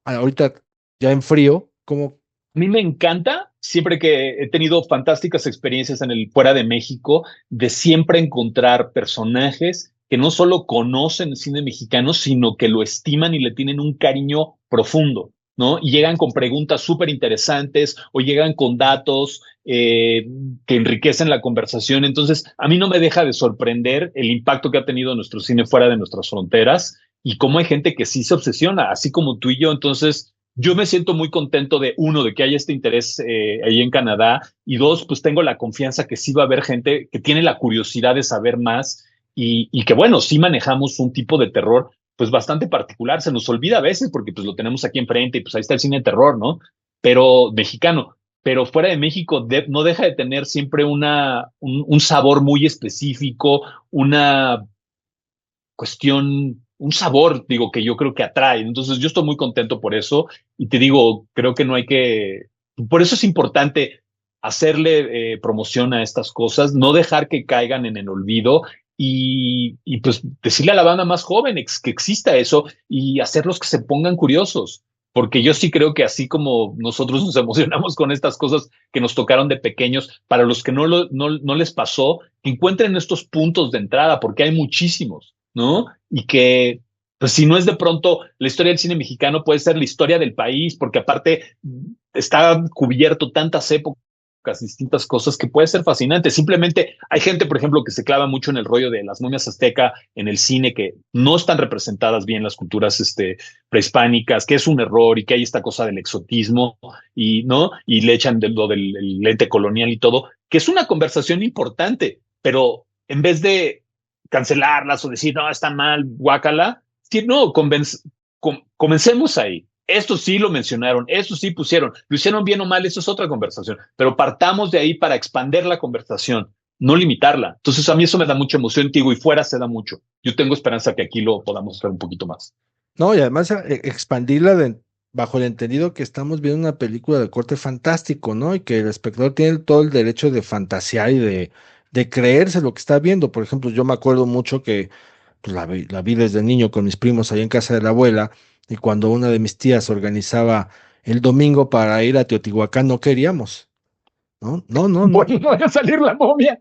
Ahorita ya en frío, cómo? A mí me encanta, siempre que he tenido fantásticas experiencias en el fuera de México, de siempre encontrar personajes que no solo conocen el cine mexicano, sino que lo estiman y le tienen un cariño profundo, ¿no? Y llegan con preguntas súper interesantes o llegan con datos que enriquecen la conversación. Entonces, a mí no me deja de sorprender el impacto que ha tenido nuestro cine fuera de nuestras fronteras y cómo hay gente que sí se obsesiona, así como tú y yo. Entonces, yo me siento muy contento de, uno, de que haya este interés ahí en Canadá, y dos, pues tengo la confianza que sí va a haber gente que tiene la curiosidad de saber más y que, bueno, sí manejamos un tipo de terror pues bastante particular. Se nos olvida a veces porque pues lo tenemos aquí enfrente y pues ahí está el cine de terror, ¿no? Pero mexicano. Pero fuera de México no deja de tener siempre un sabor muy específico, una cuestión, un sabor, digo, que yo creo que atrae. Entonces, yo estoy muy contento por eso y te digo, creo que no hay que, por eso es importante hacerle promoción a estas cosas, no dejar que caigan en el olvido y pues decirle a la banda más joven que exista eso y hacerlos que se pongan curiosos. Porque yo sí creo que así como nosotros nos emocionamos con estas cosas que nos tocaron de pequeños, para los que no les pasó, que encuentren estos puntos de entrada, porque hay muchísimos, ¿no? Y que, pues si no es de pronto la historia del cine mexicano, puede ser la historia del país, porque aparte está cubierto tantas épocas, distintas cosas que puede ser fascinante. Simplemente hay gente, por ejemplo, que se clava mucho en el rollo de las momias azteca en el cine, que no están representadas bien las culturas prehispánicas, que es un error y que hay esta cosa del exotismo y no, y le echan lo del el lente colonial y todo, que es una conversación importante, pero en vez de cancelarlas o decir, no, está mal, guácala. Sí, no, comencemos ahí. Esto sí lo mencionaron, esto sí pusieron, lo hicieron bien o mal, eso es otra conversación, pero partamos de ahí para expander la conversación, no limitarla. Entonces a mí eso me da mucha emoción, digo, y fuera se da mucho. Yo tengo esperanza que aquí lo podamos hacer un poquito más. No, y además expandirla bajo el entendido que estamos viendo una película de corte fantástico, ¿no? Y que el espectador tiene todo el derecho de fantasear y de creerse lo que está viendo. Por ejemplo, yo me acuerdo mucho que pues, la vi desde niño con mis primos allá en casa de la abuela, y cuando una de mis tías organizaba el domingo para ir a Teotihuacán, no queríamos, ¿no? No, no, no. Bueno, no vaya a salir la momia.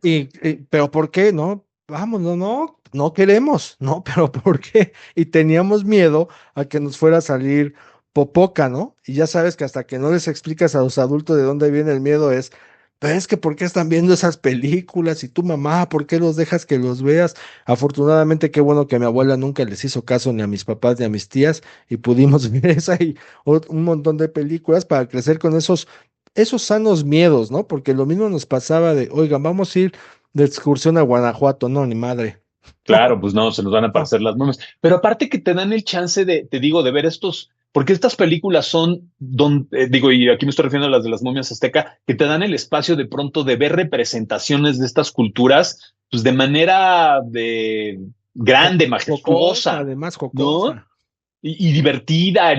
Pero ¿por qué? No, vamos, no queremos, no, pero ¿por qué? Y teníamos miedo a que nos fuera a salir popoca, ¿no? Y ya sabes que hasta que no les explicas a los adultos de dónde viene el miedo pero es que ¿por qué están viendo esas películas? Y tu mamá, ¿por qué los dejas que los veas? Afortunadamente, qué bueno que mi abuela nunca les hizo caso ni a mis papás ni a mis tías y pudimos ver esa y un montón de películas para crecer con esos sanos miedos, ¿no? Porque lo mismo nos pasaba de, oigan, vamos a ir de excursión a Guanajuato, no, ni madre. Claro, pues no, se nos van a No. aparecer las momias. Pero aparte que te dan el chance de, te digo, de ver estos, porque estas películas son, digo, y aquí me estoy refiriendo a las de las momias azteca, que te dan el espacio de pronto de ver representaciones de estas culturas, pues de manera de grande, Jocosa, majestuosa, además ¿no? jocosa. y divertida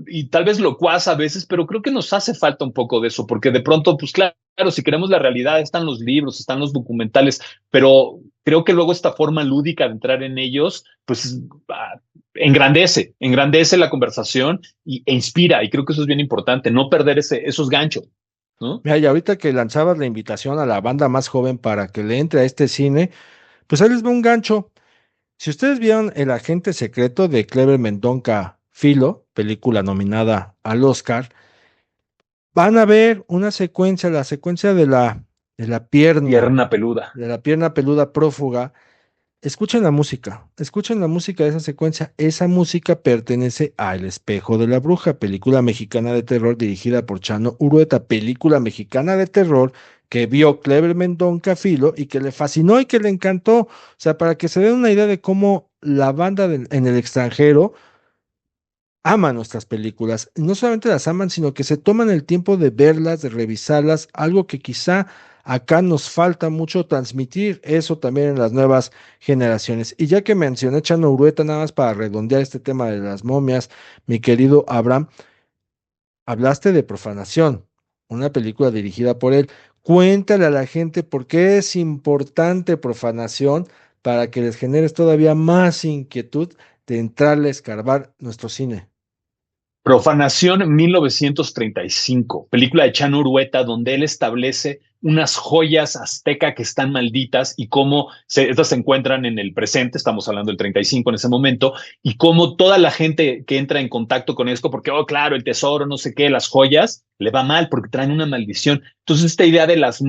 y tal vez locuaz a veces, pero creo que nos hace falta un poco de eso, porque de pronto, pues claro, si queremos la realidad, están los libros, están los documentales, pero creo que luego esta forma lúdica de entrar en ellos, pues engrandece la conversación e inspira, y creo que eso es bien importante, no perder esos ganchos, ¿no? Mira, y ahorita que lanzabas la invitación a la banda más joven para que le entre a este cine, pues ahí les va un gancho. Si ustedes vieron El agente secreto de Clever Mendonca Filo, película nominada al Oscar, van a ver una secuencia, la secuencia de la pierna, Pierna peluda. de la pierna peluda prófuga. Escuchen la música de esa secuencia. Esa música pertenece a El espejo de la bruja, película mexicana de terror dirigida por Chano Urueta, película mexicana de terror que vio Clever Mendonca Filo y que le fascinó y que le encantó. O sea, para que se den una idea de cómo la banda en el extranjero ama nuestras películas. Y no solamente las aman, sino que se toman el tiempo de verlas, de revisarlas, algo que quizá acá nos falta mucho transmitir eso también en las nuevas generaciones. Y ya que mencioné Chano Urueta, nada más para redondear este tema de las momias, mi querido Abraham, hablaste de Profanación, una película dirigida por él. Cuéntale a la gente por qué es importante Profanación para que les generes todavía más inquietud de entrarle a escarbar nuestro cine. Profanación 1935, película de Chano Urueta, donde él establece unas joyas azteca que están malditas y cómo estas se encuentran en el presente, estamos hablando del 35 en ese momento, y cómo toda la gente que entra en contacto con esto, porque, oh, claro, el tesoro, no sé qué, las joyas, le va mal porque traen una maldición. Entonces, esta idea de las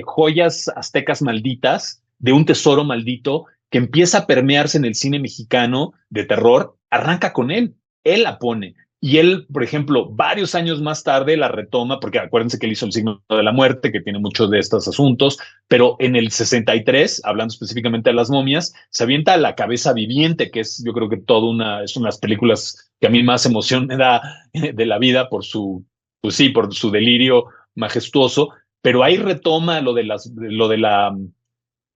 joyas aztecas malditas, de un tesoro maldito que empieza a permearse en el cine mexicano de terror, arranca con él la pone. Y él, por ejemplo, varios años más tarde la retoma, porque acuérdense que él hizo El signo de la muerte, que tiene muchos de estos asuntos, pero en el 63, hablando específicamente de las momias, se avienta a La cabeza viviente, que es, yo creo que es unas películas que a mí más emoción me da de la vida pues sí, por su delirio majestuoso, pero ahí retoma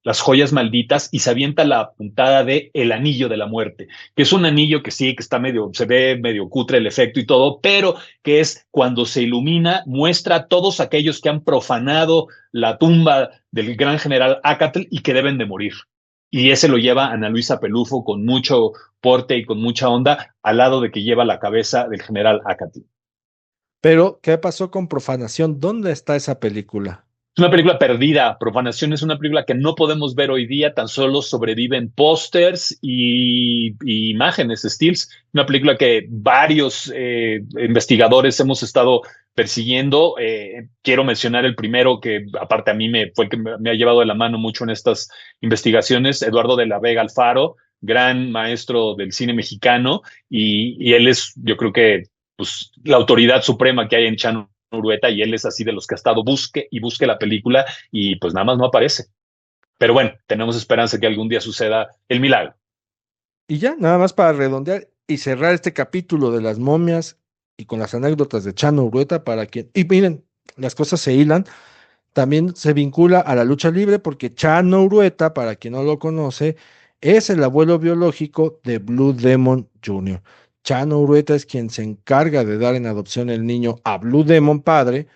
las joyas malditas y se avienta la puntada de El Anillo de la Muerte, que es un anillo que sí, que está se ve medio cutre el efecto y todo, pero que es cuando se ilumina, muestra a todos aquellos que han profanado la tumba del gran general Acatl y que deben de morir. Y ese lo lleva Ana Luisa Pelufo con mucho porte y con mucha onda, al lado de que lleva la cabeza del general Acatl. Pero, ¿qué pasó con Profanación? ¿Dónde está esa película? Es una película perdida. Profanación es una película que no podemos ver hoy día, tan solo sobreviven pósters y imágenes, stills. Una película que varios investigadores hemos estado persiguiendo. Quiero mencionar el primero que, aparte a mí fue el que me ha llevado de la mano mucho en estas investigaciones, Eduardo de la Vega Alfaro, gran maestro del cine mexicano, y él es, yo creo que, pues, la autoridad suprema que hay en Chano Urueta, y él es así de los que ha estado busque y busque la película y pues nada más no aparece. Pero bueno, tenemos esperanza que algún día suceda el milagro. Y ya, nada más para redondear y cerrar este capítulo de las momias y con las anécdotas de Chano Urueta para quien... Y miren, las cosas se hilan. También se vincula a la lucha libre porque Chano Urueta, para quien no lo conoce, es el abuelo biológico de Blue Demon Jr. Chano Urueta es quien se encarga de dar en adopción el niño a Blue Demon padre,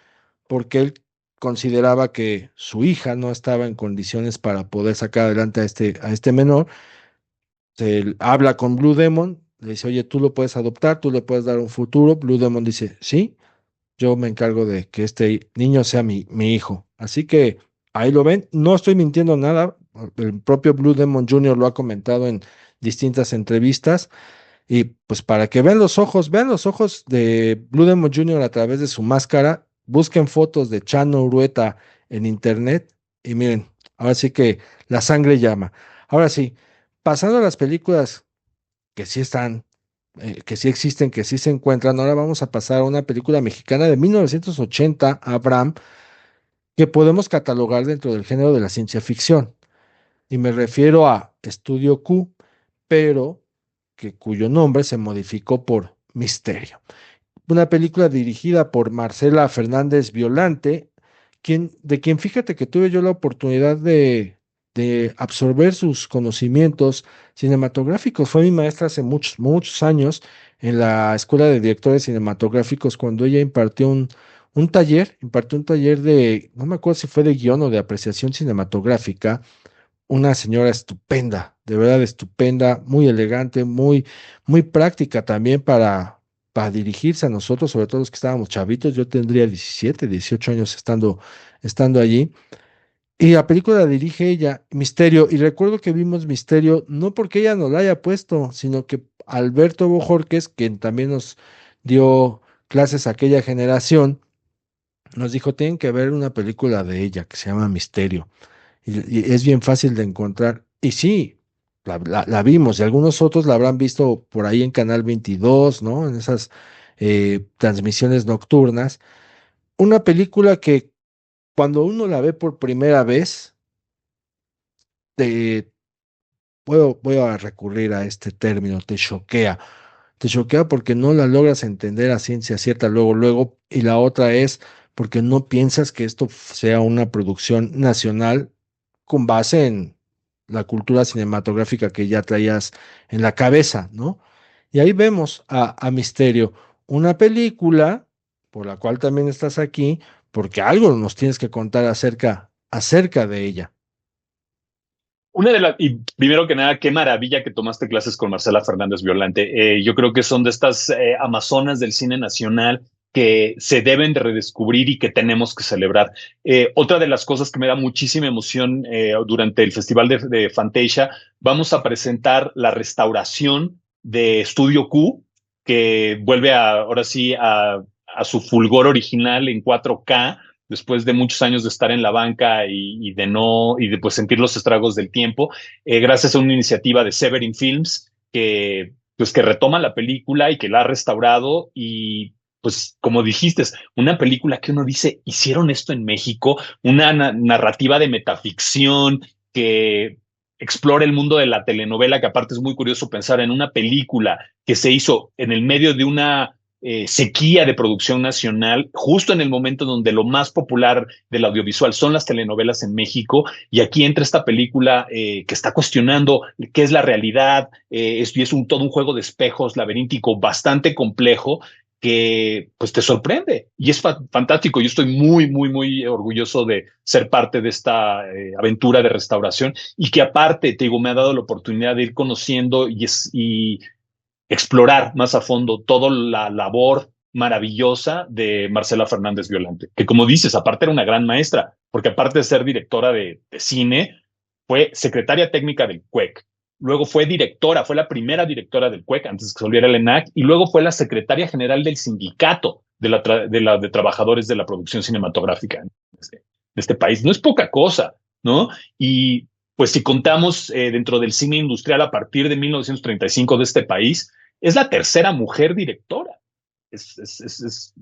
porque él consideraba que su hija no estaba en condiciones para poder sacar adelante a este menor. Se habla con Blue Demon, le dice, oye, tú lo puedes adoptar, tú le puedes dar un futuro. Blue Demon dice, sí, yo me encargo de que este niño sea mi hijo. Así que ahí lo ven, no estoy mintiendo nada, el propio Blue Demon Jr. lo ha comentado en distintas entrevistas. Y pues para que vean los ojos de Blue Demon Jr. a través de su máscara, busquen fotos de Chano Urueta en internet y miren, ahora sí que la sangre llama. Ahora sí, pasando a las películas que sí están, que sí existen, que sí se encuentran, ahora vamos a pasar a una película mexicana de 1980, Abraham, que podemos catalogar dentro del género de la ciencia ficción. Y me refiero a Estudio Q, pero cuyo nombre se modificó por Misterio. Una película dirigida por Marcela Fernández Violante, de quien fíjate que tuve yo la oportunidad de absorber sus conocimientos cinematográficos. Fue mi maestra hace muchos, muchos años en la Escuela de Directores Cinematográficos cuando ella impartió un taller de, no me acuerdo si fue de guión o de apreciación cinematográfica. Una señora estupenda, de verdad estupenda, muy elegante, muy práctica también para dirigirse a nosotros, sobre todo los que estábamos chavitos. Yo tendría 17, 18 años estando allí. Y la película la dirige ella, Misterio, y recuerdo que vimos Misterio no porque ella nos la haya puesto, sino que Alberto Bojorquez, quien también nos dio clases a aquella generación, nos dijo, tienen que ver una película de ella que se llama Misterio, y es bien fácil de encontrar. Y sí, la vimos, y algunos otros la habrán visto por ahí en Canal 22, ¿no? En esas transmisiones nocturnas. Una película que cuando uno la ve por primera vez, te, voy a recurrir a este término, te choquea. Te choquea porque no la logras entender a ciencia cierta luego, luego, y la otra es porque no piensas que esto sea una producción nacional con base en la cultura cinematográfica que ya traías en la cabeza, ¿no? Y ahí vemos a Misterio, una película por la cual también estás aquí, porque algo nos tienes que contar acerca de ella. Y primero que nada, qué maravilla que tomaste clases con Marcela Fernández Violante. Yo creo que son de estas amazonas del cine nacional que se deben de redescubrir y que tenemos que celebrar. Otra de las cosas que me da muchísima emoción durante el Festival de Fantasia, vamos a presentar la restauración de Estudio Q, que vuelve ahora sí a su fulgor original en 4K después de muchos años de estar en la banca y de no, y de pues sentir los estragos del tiempo, gracias a una iniciativa de Severin Films que pues que retoma la película y que la ha restaurado y pues como dijiste, una película que uno dice, hicieron esto en México, una narrativa de metaficción que explora el mundo de la telenovela, que aparte es muy curioso pensar en una película que se hizo en el medio de una sequía de producción nacional, justo en el momento donde lo más popular del audiovisual son las telenovelas en México, y aquí entra esta película que está cuestionando qué es la realidad, es todo un juego de espejos laberíntico bastante complejo que pues te sorprende y es fantástico. Yo estoy muy orgulloso de ser parte de esta aventura de restauración y que aparte, te digo, me ha dado la oportunidad de ir conociendo y explorar más a fondo toda la labor maravillosa de Marcela Fernández Violante, que como dices, aparte era una gran maestra, porque aparte de ser directora de cine, fue secretaria técnica del CUEC, luego fue directora, fue la primera directora del CUEC antes que se volviera el ENAC, y luego fue la secretaria general del sindicato de trabajadores de la producción cinematográfica de este país. No es poca cosa, ¿no? Y pues si contamos dentro del cine industrial a partir de 1935 de este país, es la tercera mujer directora. Es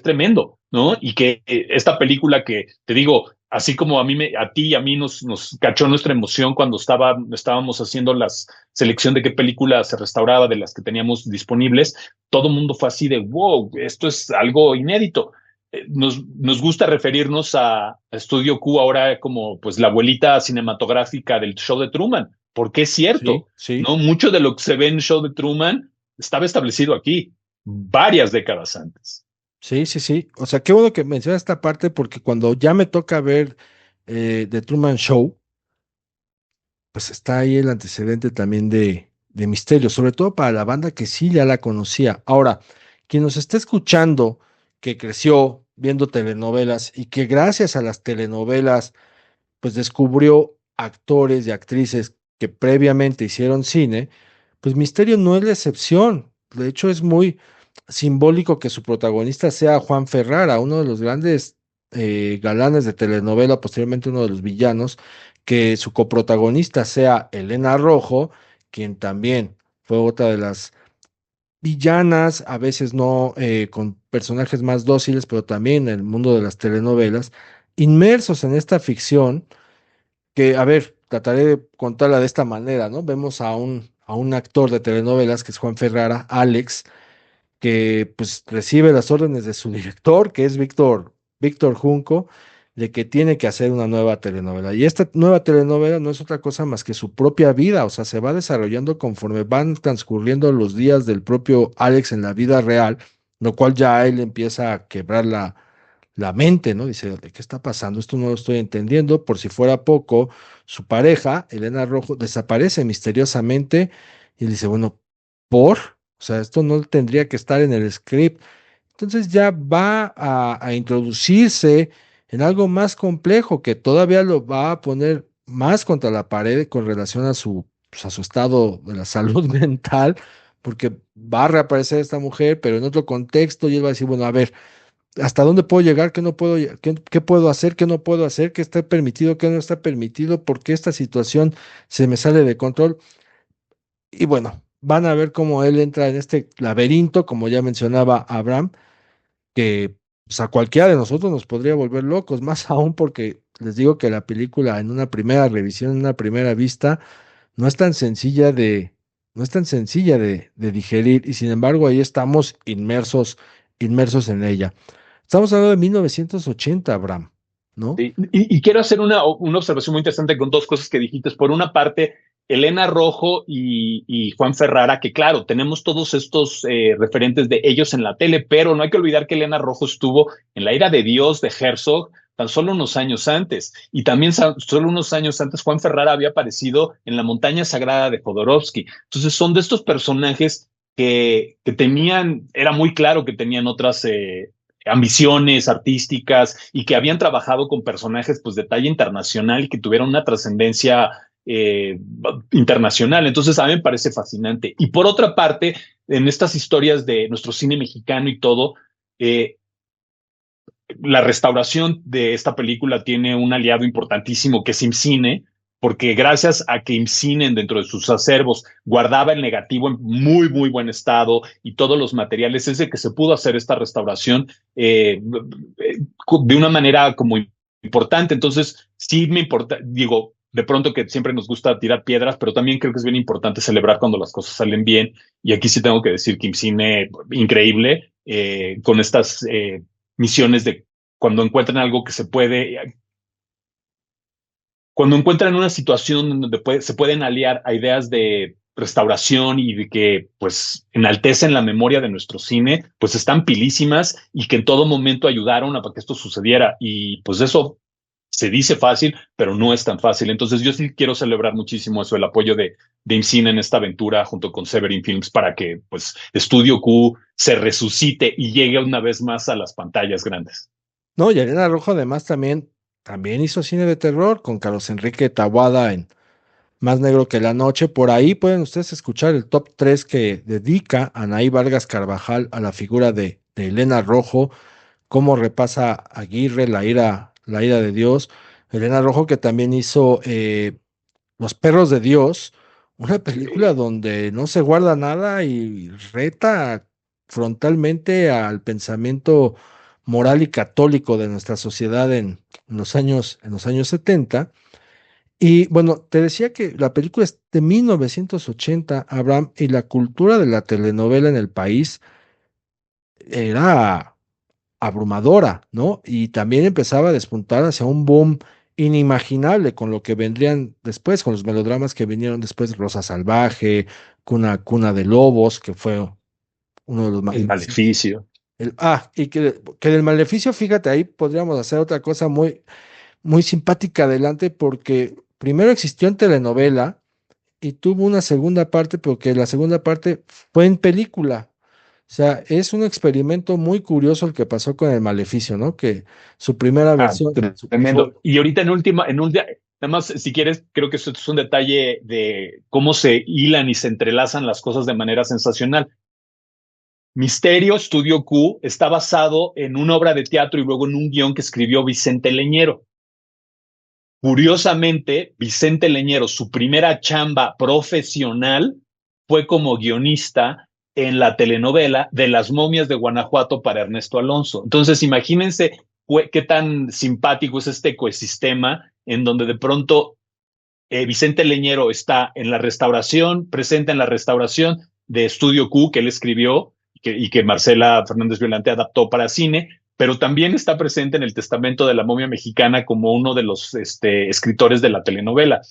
tremendo, ¿no? Y que esta película que te digo, así como a ti y a mí nos cachó nuestra emoción cuando estábamos haciendo la selección de qué película se restauraba de las que teníamos disponibles, todo el mundo fue así de, wow, esto es algo inédito. Nos gusta referirnos a Estudio Q ahora como pues la abuelita cinematográfica del show de Truman, porque es Sí, cierto, sí. ¿no? Mucho de lo que se ve en el show de Truman estaba establecido aquí varias décadas antes. Sí, sí, sí. O sea, qué bueno que mencionas esta parte porque cuando ya me toca ver The Truman Show, pues está ahí el antecedente también de Misterio, sobre todo para la banda que sí ya la conocía. Ahora, quien nos está escuchando, que creció viendo telenovelas y que gracias a las telenovelas, pues descubrió actores y actrices que previamente hicieron cine, pues Misterio no es la excepción. De hecho, es muy simbólico que su protagonista sea Juan Ferrara, uno de los grandes galanes de telenovela, posteriormente uno de los villanos, que su coprotagonista sea Elena Rojo, quien también fue otra de las villanas, a veces no con personajes más dóciles, pero también en el mundo de las telenovelas, inmersos en esta ficción que, a ver, trataré de contarla de esta manera, ¿no? Vemos a un actor de telenovelas que es Juan Ferrara, Alex, que pues recibe las órdenes de su director, que es Víctor Junco, de que tiene que hacer una nueva telenovela. Y esta nueva telenovela no es otra cosa más que su propia vida, o sea, se va desarrollando conforme van transcurriendo los días del propio Alex en la vida real, lo cual ya a él empieza a quebrar la mente, ¿no? Dice, ¿qué está pasando? Esto no lo estoy entendiendo. Por si fuera poco, su pareja, Elena Rojo, desaparece misteriosamente y él dice, bueno, ¿por? O sea, esto no tendría que estar en el script. Entonces ya va a introducirse en algo más complejo que todavía lo va a poner más contra la pared con relación a pues, a su estado de la salud mental, porque va a reaparecer esta mujer, pero en otro contexto, y él va a decir, bueno, a ver, ¿hasta dónde puedo llegar? ¿Qué no puedo, qué puedo hacer? ¿Qué no puedo hacer? ¿Qué está permitido? ¿Qué no está permitido? ¿Por qué esta situación se me sale de control? Y bueno, van a ver cómo él entra en este laberinto, como ya mencionaba Abraham, que pues, a cualquiera de nosotros nos podría volver locos, más aún porque les digo que la película en una primera revisión, en una primera vista, no es tan sencilla no es tan sencilla de digerir, y sin embargo ahí estamos inmersos en ella. Estamos hablando de 1980, Abraham, ¿no? Sí. Y quiero hacer una observación muy interesante con dos cosas que dijiste. Por una parte, Elena Rojo y Juan Ferrara, que claro, tenemos todos estos referentes de ellos en la tele, pero no hay que olvidar que Elena Rojo estuvo en La ira de Dios de Herzog tan solo unos años antes. Y también solo unos años antes Juan Ferrara había aparecido en La montaña sagrada de Jodorowsky. Entonces son de estos personajes que tenían, era muy claro que tenían otras ambiciones artísticas y que habían trabajado con personajes pues de talla internacional y que tuvieron una trascendencia eh, internacional. Entonces a mí me parece fascinante. Y por otra parte, en estas historias de nuestro cine mexicano y todo, eh, la restauración de esta película tiene un aliado importantísimo que es IMCINE, porque gracias a que IMCINE dentro de sus acervos guardaba el negativo en muy, muy buen estado y todos los materiales, es de que se pudo hacer esta restauración de una manera como importante. Entonces, sí me importa, digo, de pronto que siempre nos gusta tirar piedras, pero también creo que es bien importante celebrar cuando las cosas salen bien. Y aquí sí tengo que decir que IMCINE, increíble, con estas misiones de cuando encuentran algo que se puede, cuando encuentran una situación donde se pueden aliar a ideas de restauración y de que pues enaltecen la memoria de nuestro cine, pues están pilísimas y que en todo momento ayudaron a que esto sucediera. Y pues eso se dice fácil, pero no es tan fácil. Entonces yo sí quiero celebrar muchísimo eso, el apoyo de IMCINE en esta aventura junto con Severin Films para que pues Estudio Q se resucite y llegue una vez más a las pantallas grandes. No, y Elena Rojo además también hizo cine de terror con Carlos Enrique Taboada en Más Negro que la Noche. Por ahí pueden ustedes escuchar el top 3 que dedica Anaí Vargas Carvajal a la figura de Elena Rojo, cómo repasa Aguirre la ira de Dios. Elena Rojo que también hizo Los Perros de Dios, una película donde no se guarda nada y reta frontalmente al pensamiento moral y católico de nuestra sociedad en los años 70. Y bueno, te decía que la película es de 1980, Abraham, y la cultura de la telenovela en el país era abrumadora, ¿no? Y también empezaba a despuntar hacia un boom inimaginable con lo que vendrían después, con los melodramas que vinieron después, Rosa Salvaje, Cuna de Lobos, que fue uno de los más... El maleficio. Y que del Maleficio, fíjate, ahí podríamos hacer otra cosa muy simpática adelante, porque primero existió en telenovela y tuvo una segunda parte, pero que la segunda parte fue en película. O sea, es un experimento muy curioso el que pasó con el Maleficio, ¿no? Que su primera Ah, versión fue, tremendo. Y ahorita nada más, si quieres, creo que eso es un detalle de cómo se hilan y se entrelazan las cosas de manera sensacional. Misterio Estudio Q está basado en una obra de teatro y luego en un guión que escribió Vicente Leñero. Curiosamente, Vicente Leñero, su primera chamba profesional fue como guionista en la telenovela de Las momias de Guanajuato para Ernesto Alonso. Entonces, imagínense qué tan simpático es este ecosistema en donde de pronto Vicente Leñero está en la restauración, presente en la restauración de Estudio Q que él escribió y que Marcela Fernández Violante adaptó para cine, pero también está presente en el testamento de la momia mexicana como uno de los escritores de la telenovela,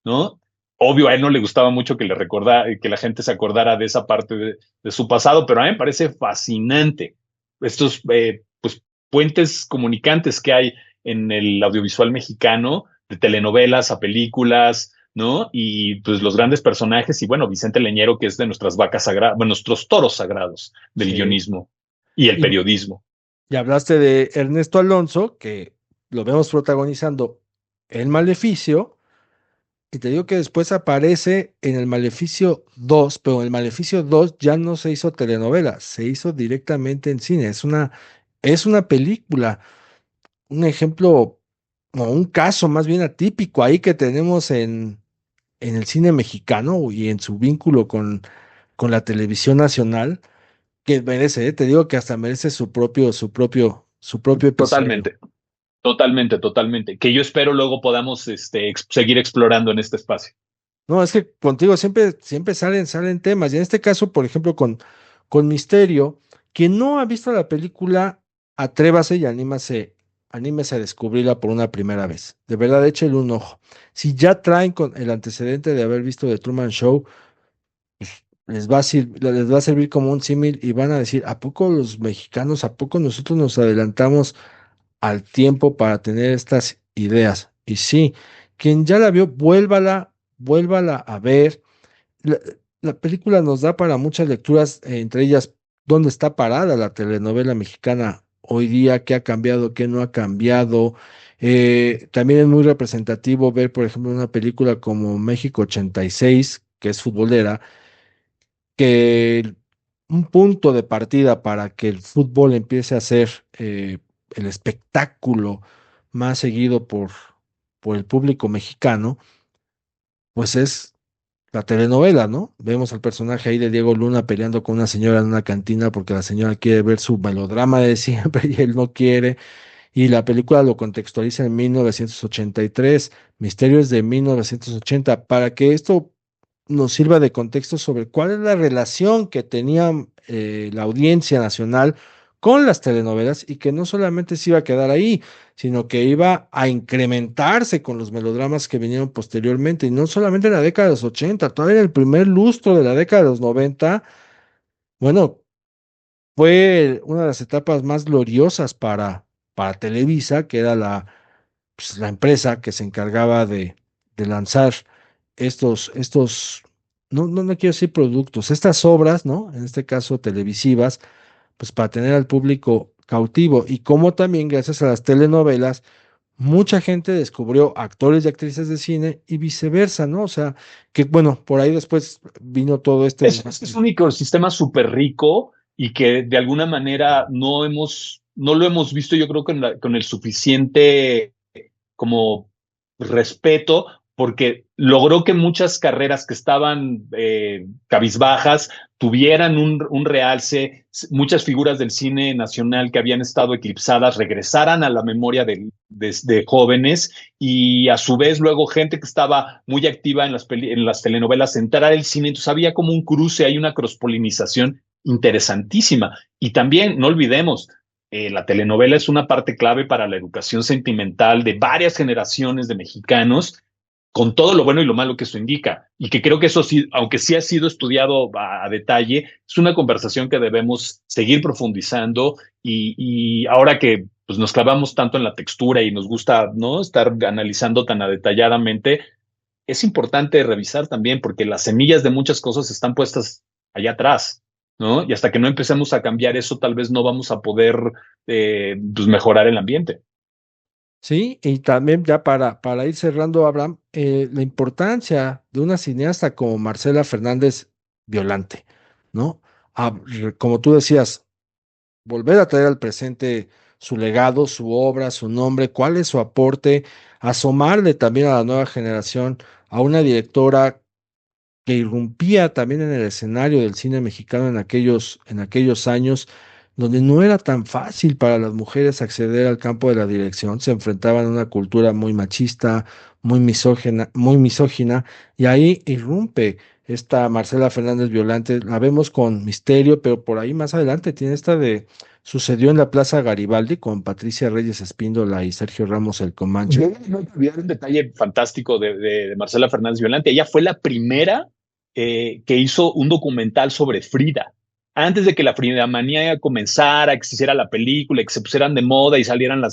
¿no? Obvio, a él no le gustaba mucho que le recordara, que la gente se acordara de esa parte de su pasado, pero a mí me parece fascinante estos pues, puentes comunicantes que hay en el audiovisual mexicano, de telenovelas a películas, ¿no? Y pues los grandes personajes, y bueno, Vicente Leñero, que es de nuestras vacas sagradas, bueno, nuestros toros sagrados del Sí. guionismo y el Y, periodismo. y hablaste de Ernesto Alonso, que lo vemos protagonizando El Maleficio, y te digo que después aparece en El Maleficio 2, pero en El Maleficio 2 ya no se hizo telenovela, se hizo directamente en cine. Es una película, un ejemplo, o un caso más bien atípico ahí que tenemos en el cine mexicano y en su vínculo con la televisión nacional, que merece, te digo que hasta merece su propio episodio. Totalmente, totalmente, totalmente. Que yo espero luego podamos seguir explorando en este espacio. No, es que contigo siempre salen temas, y en este caso, por ejemplo, con Misterio, quien no ha visto la película, atrévase y anímese a descubrirla por una primera vez. De verdad, échale un ojo. Si ya traen con el antecedente de haber visto The Truman Show, les va a servir como un símil y van a decir, ¿a poco los mexicanos, a poco nosotros nos adelantamos al tiempo para tener estas ideas? Y sí, quien ya la vio, vuélvala a ver. La, la película nos da para muchas lecturas, entre ellas, dónde está parada la telenovela mexicana hoy día, qué ha cambiado, qué no ha cambiado. También es muy representativo ver, por ejemplo, una película como México 86, que es futbolera, que un punto de partida para que el fútbol empiece a ser el espectáculo más seguido por el público mexicano, pues es la telenovela, ¿no? Vemos al personaje ahí de Diego Luna peleando con una señora en una cantina porque la señora quiere ver su melodrama de siempre y él no quiere. Y la película lo contextualiza en 1983, Misterios de 1980, para que esto nos sirva de contexto sobre cuál es la relación que tenía la audiencia nacional con las telenovelas, y que no solamente se iba a quedar ahí, sino que iba a incrementarse con los melodramas que vinieron posteriormente, y no solamente en la década de los 80, todavía en el primer lustro de la década de los 90. Bueno, fue una de las etapas más gloriosas para Televisa, que era la empresa que se encargaba de lanzar estos, no quiero decir productos, estas obras, ¿no? En este caso televisivas, pues para tener al público cautivo. Y como también gracias a las telenovelas, mucha gente descubrió actores y actrices de cine y viceversa, ¿no? O sea, que bueno, por ahí después vino todo este Es un ecosistema súper rico y que de alguna manera no lo hemos visto, yo creo, con el suficiente como respeto, porque logró que muchas carreras que estaban cabizbajas tuvieran un realce, muchas figuras del cine nacional que habían estado eclipsadas regresaran a la memoria de jóvenes, y a su vez luego gente que estaba muy activa en las telenovelas entrar al cine. Entonces había como un cruce, hay una crosspolinización interesantísima. Y también, no olvidemos, la telenovela es una parte clave para la educación sentimental de varias generaciones de mexicanos, con todo lo bueno y lo malo que eso indica. Y que creo que eso sí, aunque sí ha sido estudiado a detalle, es una conversación que debemos seguir profundizando. Y ahora que pues, nos clavamos tanto en la textura y nos gusta, ¿no?, estar analizando tan detalladamente, es importante revisar también, porque las semillas de muchas cosas están puestas allá atrás, ¿no? Y hasta que no empecemos a cambiar eso, tal vez no vamos a poder pues mejorar el ambiente. Sí, y también ya para ir cerrando, Abraham, la importancia de una cineasta como Marcela Fernández Violante, ¿no? Como tú decías, volver a traer al presente su legado, su obra, su nombre, cuál es su aporte, asomarle también a la nueva generación, a una directora que irrumpía también en el escenario del cine mexicano en aquellos años, donde no era tan fácil para las mujeres acceder al campo de la dirección. Se enfrentaban a una cultura muy machista, muy misógina, y ahí irrumpe esta Marcela Fernández Violante. La vemos con Misterio, pero por ahí más adelante tiene esta de sucedió en la Plaza Garibaldi con Patricia Reyes Espíndola y Sergio Ramos el Comanche. No te olvidar un detalle fantástico de Marcela Fernández Violante. Ella fue la primera que hizo un documental sobre Frida. Antes de que la Fridamanía comenzara, que se hiciera la película, que se pusieran de moda y salieran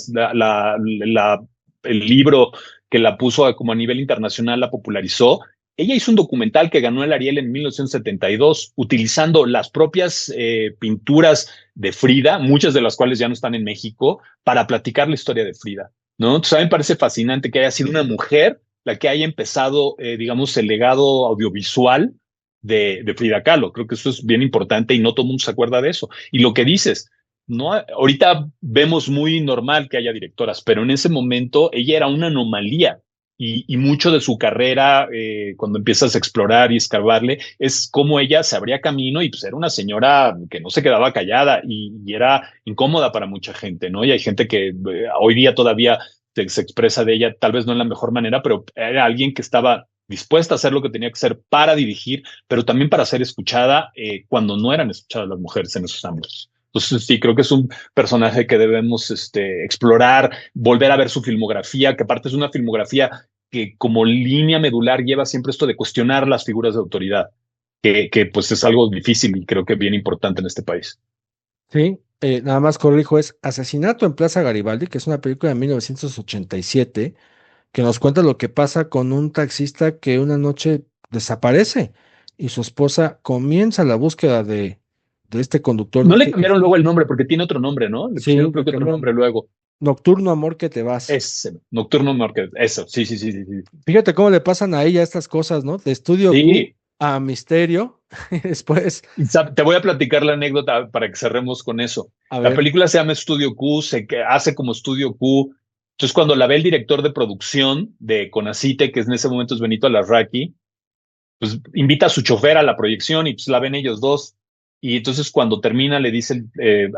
el libro que la puso como a nivel internacional, la popularizó. Ella hizo un documental que ganó el Ariel en 1972, utilizando las propias pinturas de Frida, muchas de las cuales ya no están en México, para platicar la historia de Frida, ¿no? Entonces a mí me parece fascinante que haya sido una mujer la que haya empezado, digamos, el legado audiovisual de Frida Kahlo. Creo que eso es bien importante y no todo el mundo se acuerda de eso. Y lo que dices, no, ahorita vemos muy normal que haya directoras, pero en ese momento ella era una anomalía. Y mucho de su carrera, cuando empiezas a explorar y escarbarle, es cómo ella se abría camino y pues era una señora que no se quedaba callada y era incómoda para mucha gente, ¿no? Y hay gente que hoy día todavía se expresa de ella, tal vez no en la mejor manera, pero era alguien que estaba dispuesta a hacer lo que tenía que hacer para dirigir, pero también para ser escuchada cuando no eran escuchadas las mujeres en esos ámbitos. Entonces sí, creo que es un personaje que debemos explorar, volver a ver su filmografía, que aparte es una filmografía que como línea medular lleva siempre esto de cuestionar las figuras de autoridad, que pues es algo difícil y creo que bien importante en este país. Sí, nada más corrijo, es Asesinato en Plaza Garibaldi, que es una película de 1987 que nos cuenta lo que pasa con un taxista que una noche desaparece y su esposa comienza la búsqueda de este conductor. No le cambiaron luego el nombre porque tiene otro nombre, ¿no? Le Sí, pusieron creo que otro nombre luego. Nocturno Amor que te vas. Ese, Nocturno Market, eso, sí, sí, sí, sí, sí. Fíjate cómo le pasan a ella estas cosas, ¿no? De Estudio Q Sí, a Misterio. Y después, y te voy a platicar la anécdota para que cerremos con eso. a La ver, película se llama Estudio Q, se hace como Estudio Q. Entonces, cuando la ve el director de producción de Conacite, que en ese momento es Benito Alarraqui, pues invita a su chofer a la proyección y pues la ven ellos dos. Y entonces cuando termina le dice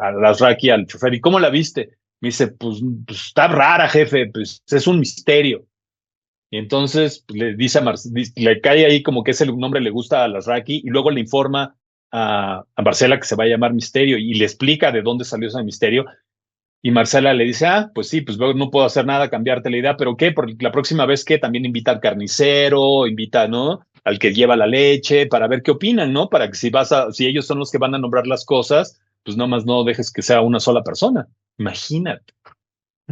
a Alarraqui al chofer, ¿y cómo la viste? Me dice, pues está rara, jefe, pues es un misterio. Y entonces pues, le dice le cae ahí como que ese nombre le gusta a Alarraqui y luego le informa a Marcela que se va a llamar Misterio y le explica de dónde salió ese misterio. Y Marcela le dice, pues sí, pues no puedo hacer nada, cambiarte la idea, pero ¿qué? Por la próxima vez que también invita al carnicero, invita, ¿no? Al que lleva la leche, para ver qué opinan, ¿no? Para que si ellos son los que van a nombrar las cosas, pues nomás no dejes que sea una sola persona. Imagínate.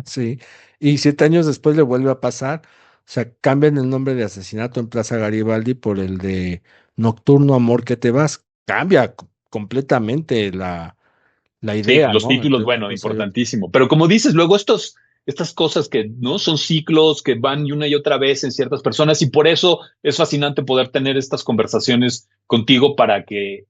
sí. Y 7 años después le vuelve a pasar. O sea, cambian el nombre de Asesinato en Plaza Garibaldi por el de Nocturno Amor que te vas. Cambia completamente la Sí, idea, los ¿no? títulos, Entre una bueno, cosa y otra. importantísimo. Pero como dices, luego estas cosas que no son ciclos que van y una y otra vez en ciertas personas y por eso es fascinante poder tener estas conversaciones contigo para que,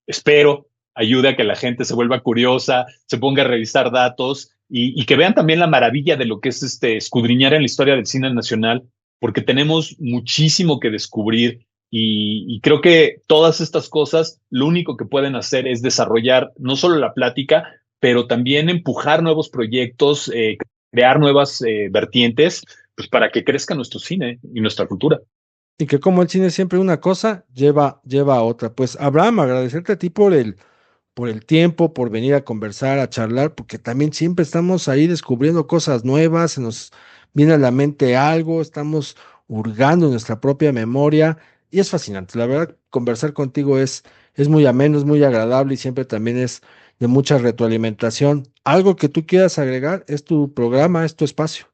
espero, ayude a que la gente se vuelva curiosa, se ponga a revisar datos y que vean también la maravilla de lo que es escudriñar en la historia del cine nacional, porque tenemos muchísimo que descubrir y creo que todas estas cosas lo único que pueden hacer es desarrollar no solo la plática, pero también empujar nuevos proyectos, crear nuevas vertientes, pues para que crezca nuestro cine y nuestra cultura. Y que como el cine siempre una cosa lleva a otra. Pues Abraham, agradecerte a ti por el tiempo, por venir a conversar, a charlar, porque también siempre estamos ahí descubriendo cosas nuevas, se nos viene a la mente algo, estamos hurgando en nuestra propia memoria y es fascinante. La verdad, conversar contigo es muy ameno, es muy agradable y siempre también es de mucha retroalimentación. Algo que tú quieras agregar es tu programa, es tu espacio.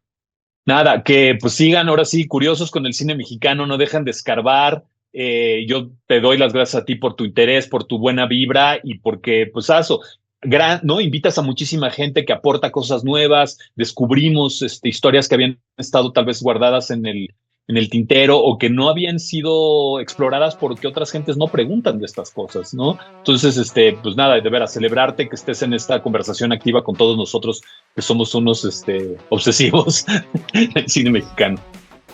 Nada, que pues sigan ahora sí curiosos con el cine mexicano, no dejan de escarbar. Yo te doy las gracias a ti por tu interés, por tu buena vibra y porque, pues, ¿no? Invitas a muchísima gente que aporta cosas nuevas, descubrimos historias que habían estado tal vez guardadas en el tintero o que no habían sido exploradas porque otras gentes no preguntan de estas cosas, ¿no? Entonces, pues nada, de veras, celebrarte que estés en esta conversación activa con todos nosotros que somos unos obsesivos del cine mexicano.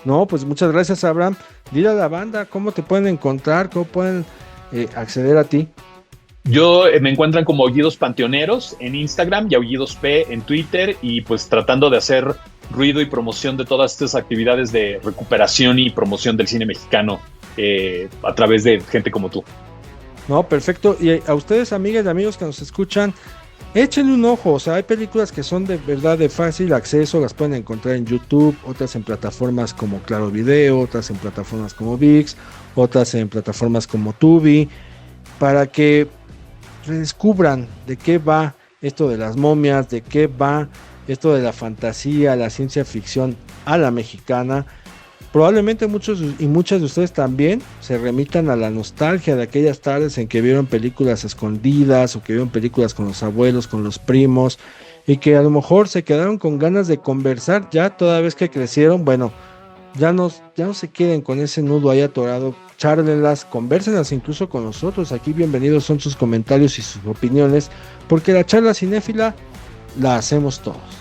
No, pues muchas gracias, Abraham. Dile a la banda cómo te pueden encontrar, cómo pueden acceder a ti. Yo me encuentran como Aullidos Panteoneros en Instagram y Aullidos P en Twitter y pues tratando de hacer ruido y promoción de todas estas actividades de recuperación y promoción del cine mexicano a través de gente como tú. No, perfecto. Y a ustedes, amigas y amigos que nos escuchan, échenle un ojo. O sea, hay películas que son de verdad de fácil acceso, las pueden encontrar en YouTube, otras en plataformas como Claro Video, otras en plataformas como ViX, otras en plataformas como Tubi, para que redescubran de qué va esto de las momias, de qué va esto de la fantasía, la ciencia ficción a la mexicana. Probablemente muchos y muchas de ustedes también se remitan a la nostalgia de aquellas tardes en que vieron películas escondidas o que vieron películas con los abuelos, con los primos, y que a lo mejor se quedaron con ganas de conversar ya toda vez que crecieron. Bueno, ya no se queden con ese nudo ahí atorado, chárlenlas, convérsenlas incluso con nosotros. Aquí bienvenidos son sus comentarios y sus opiniones, porque la charla cinéfila la hacemos todos.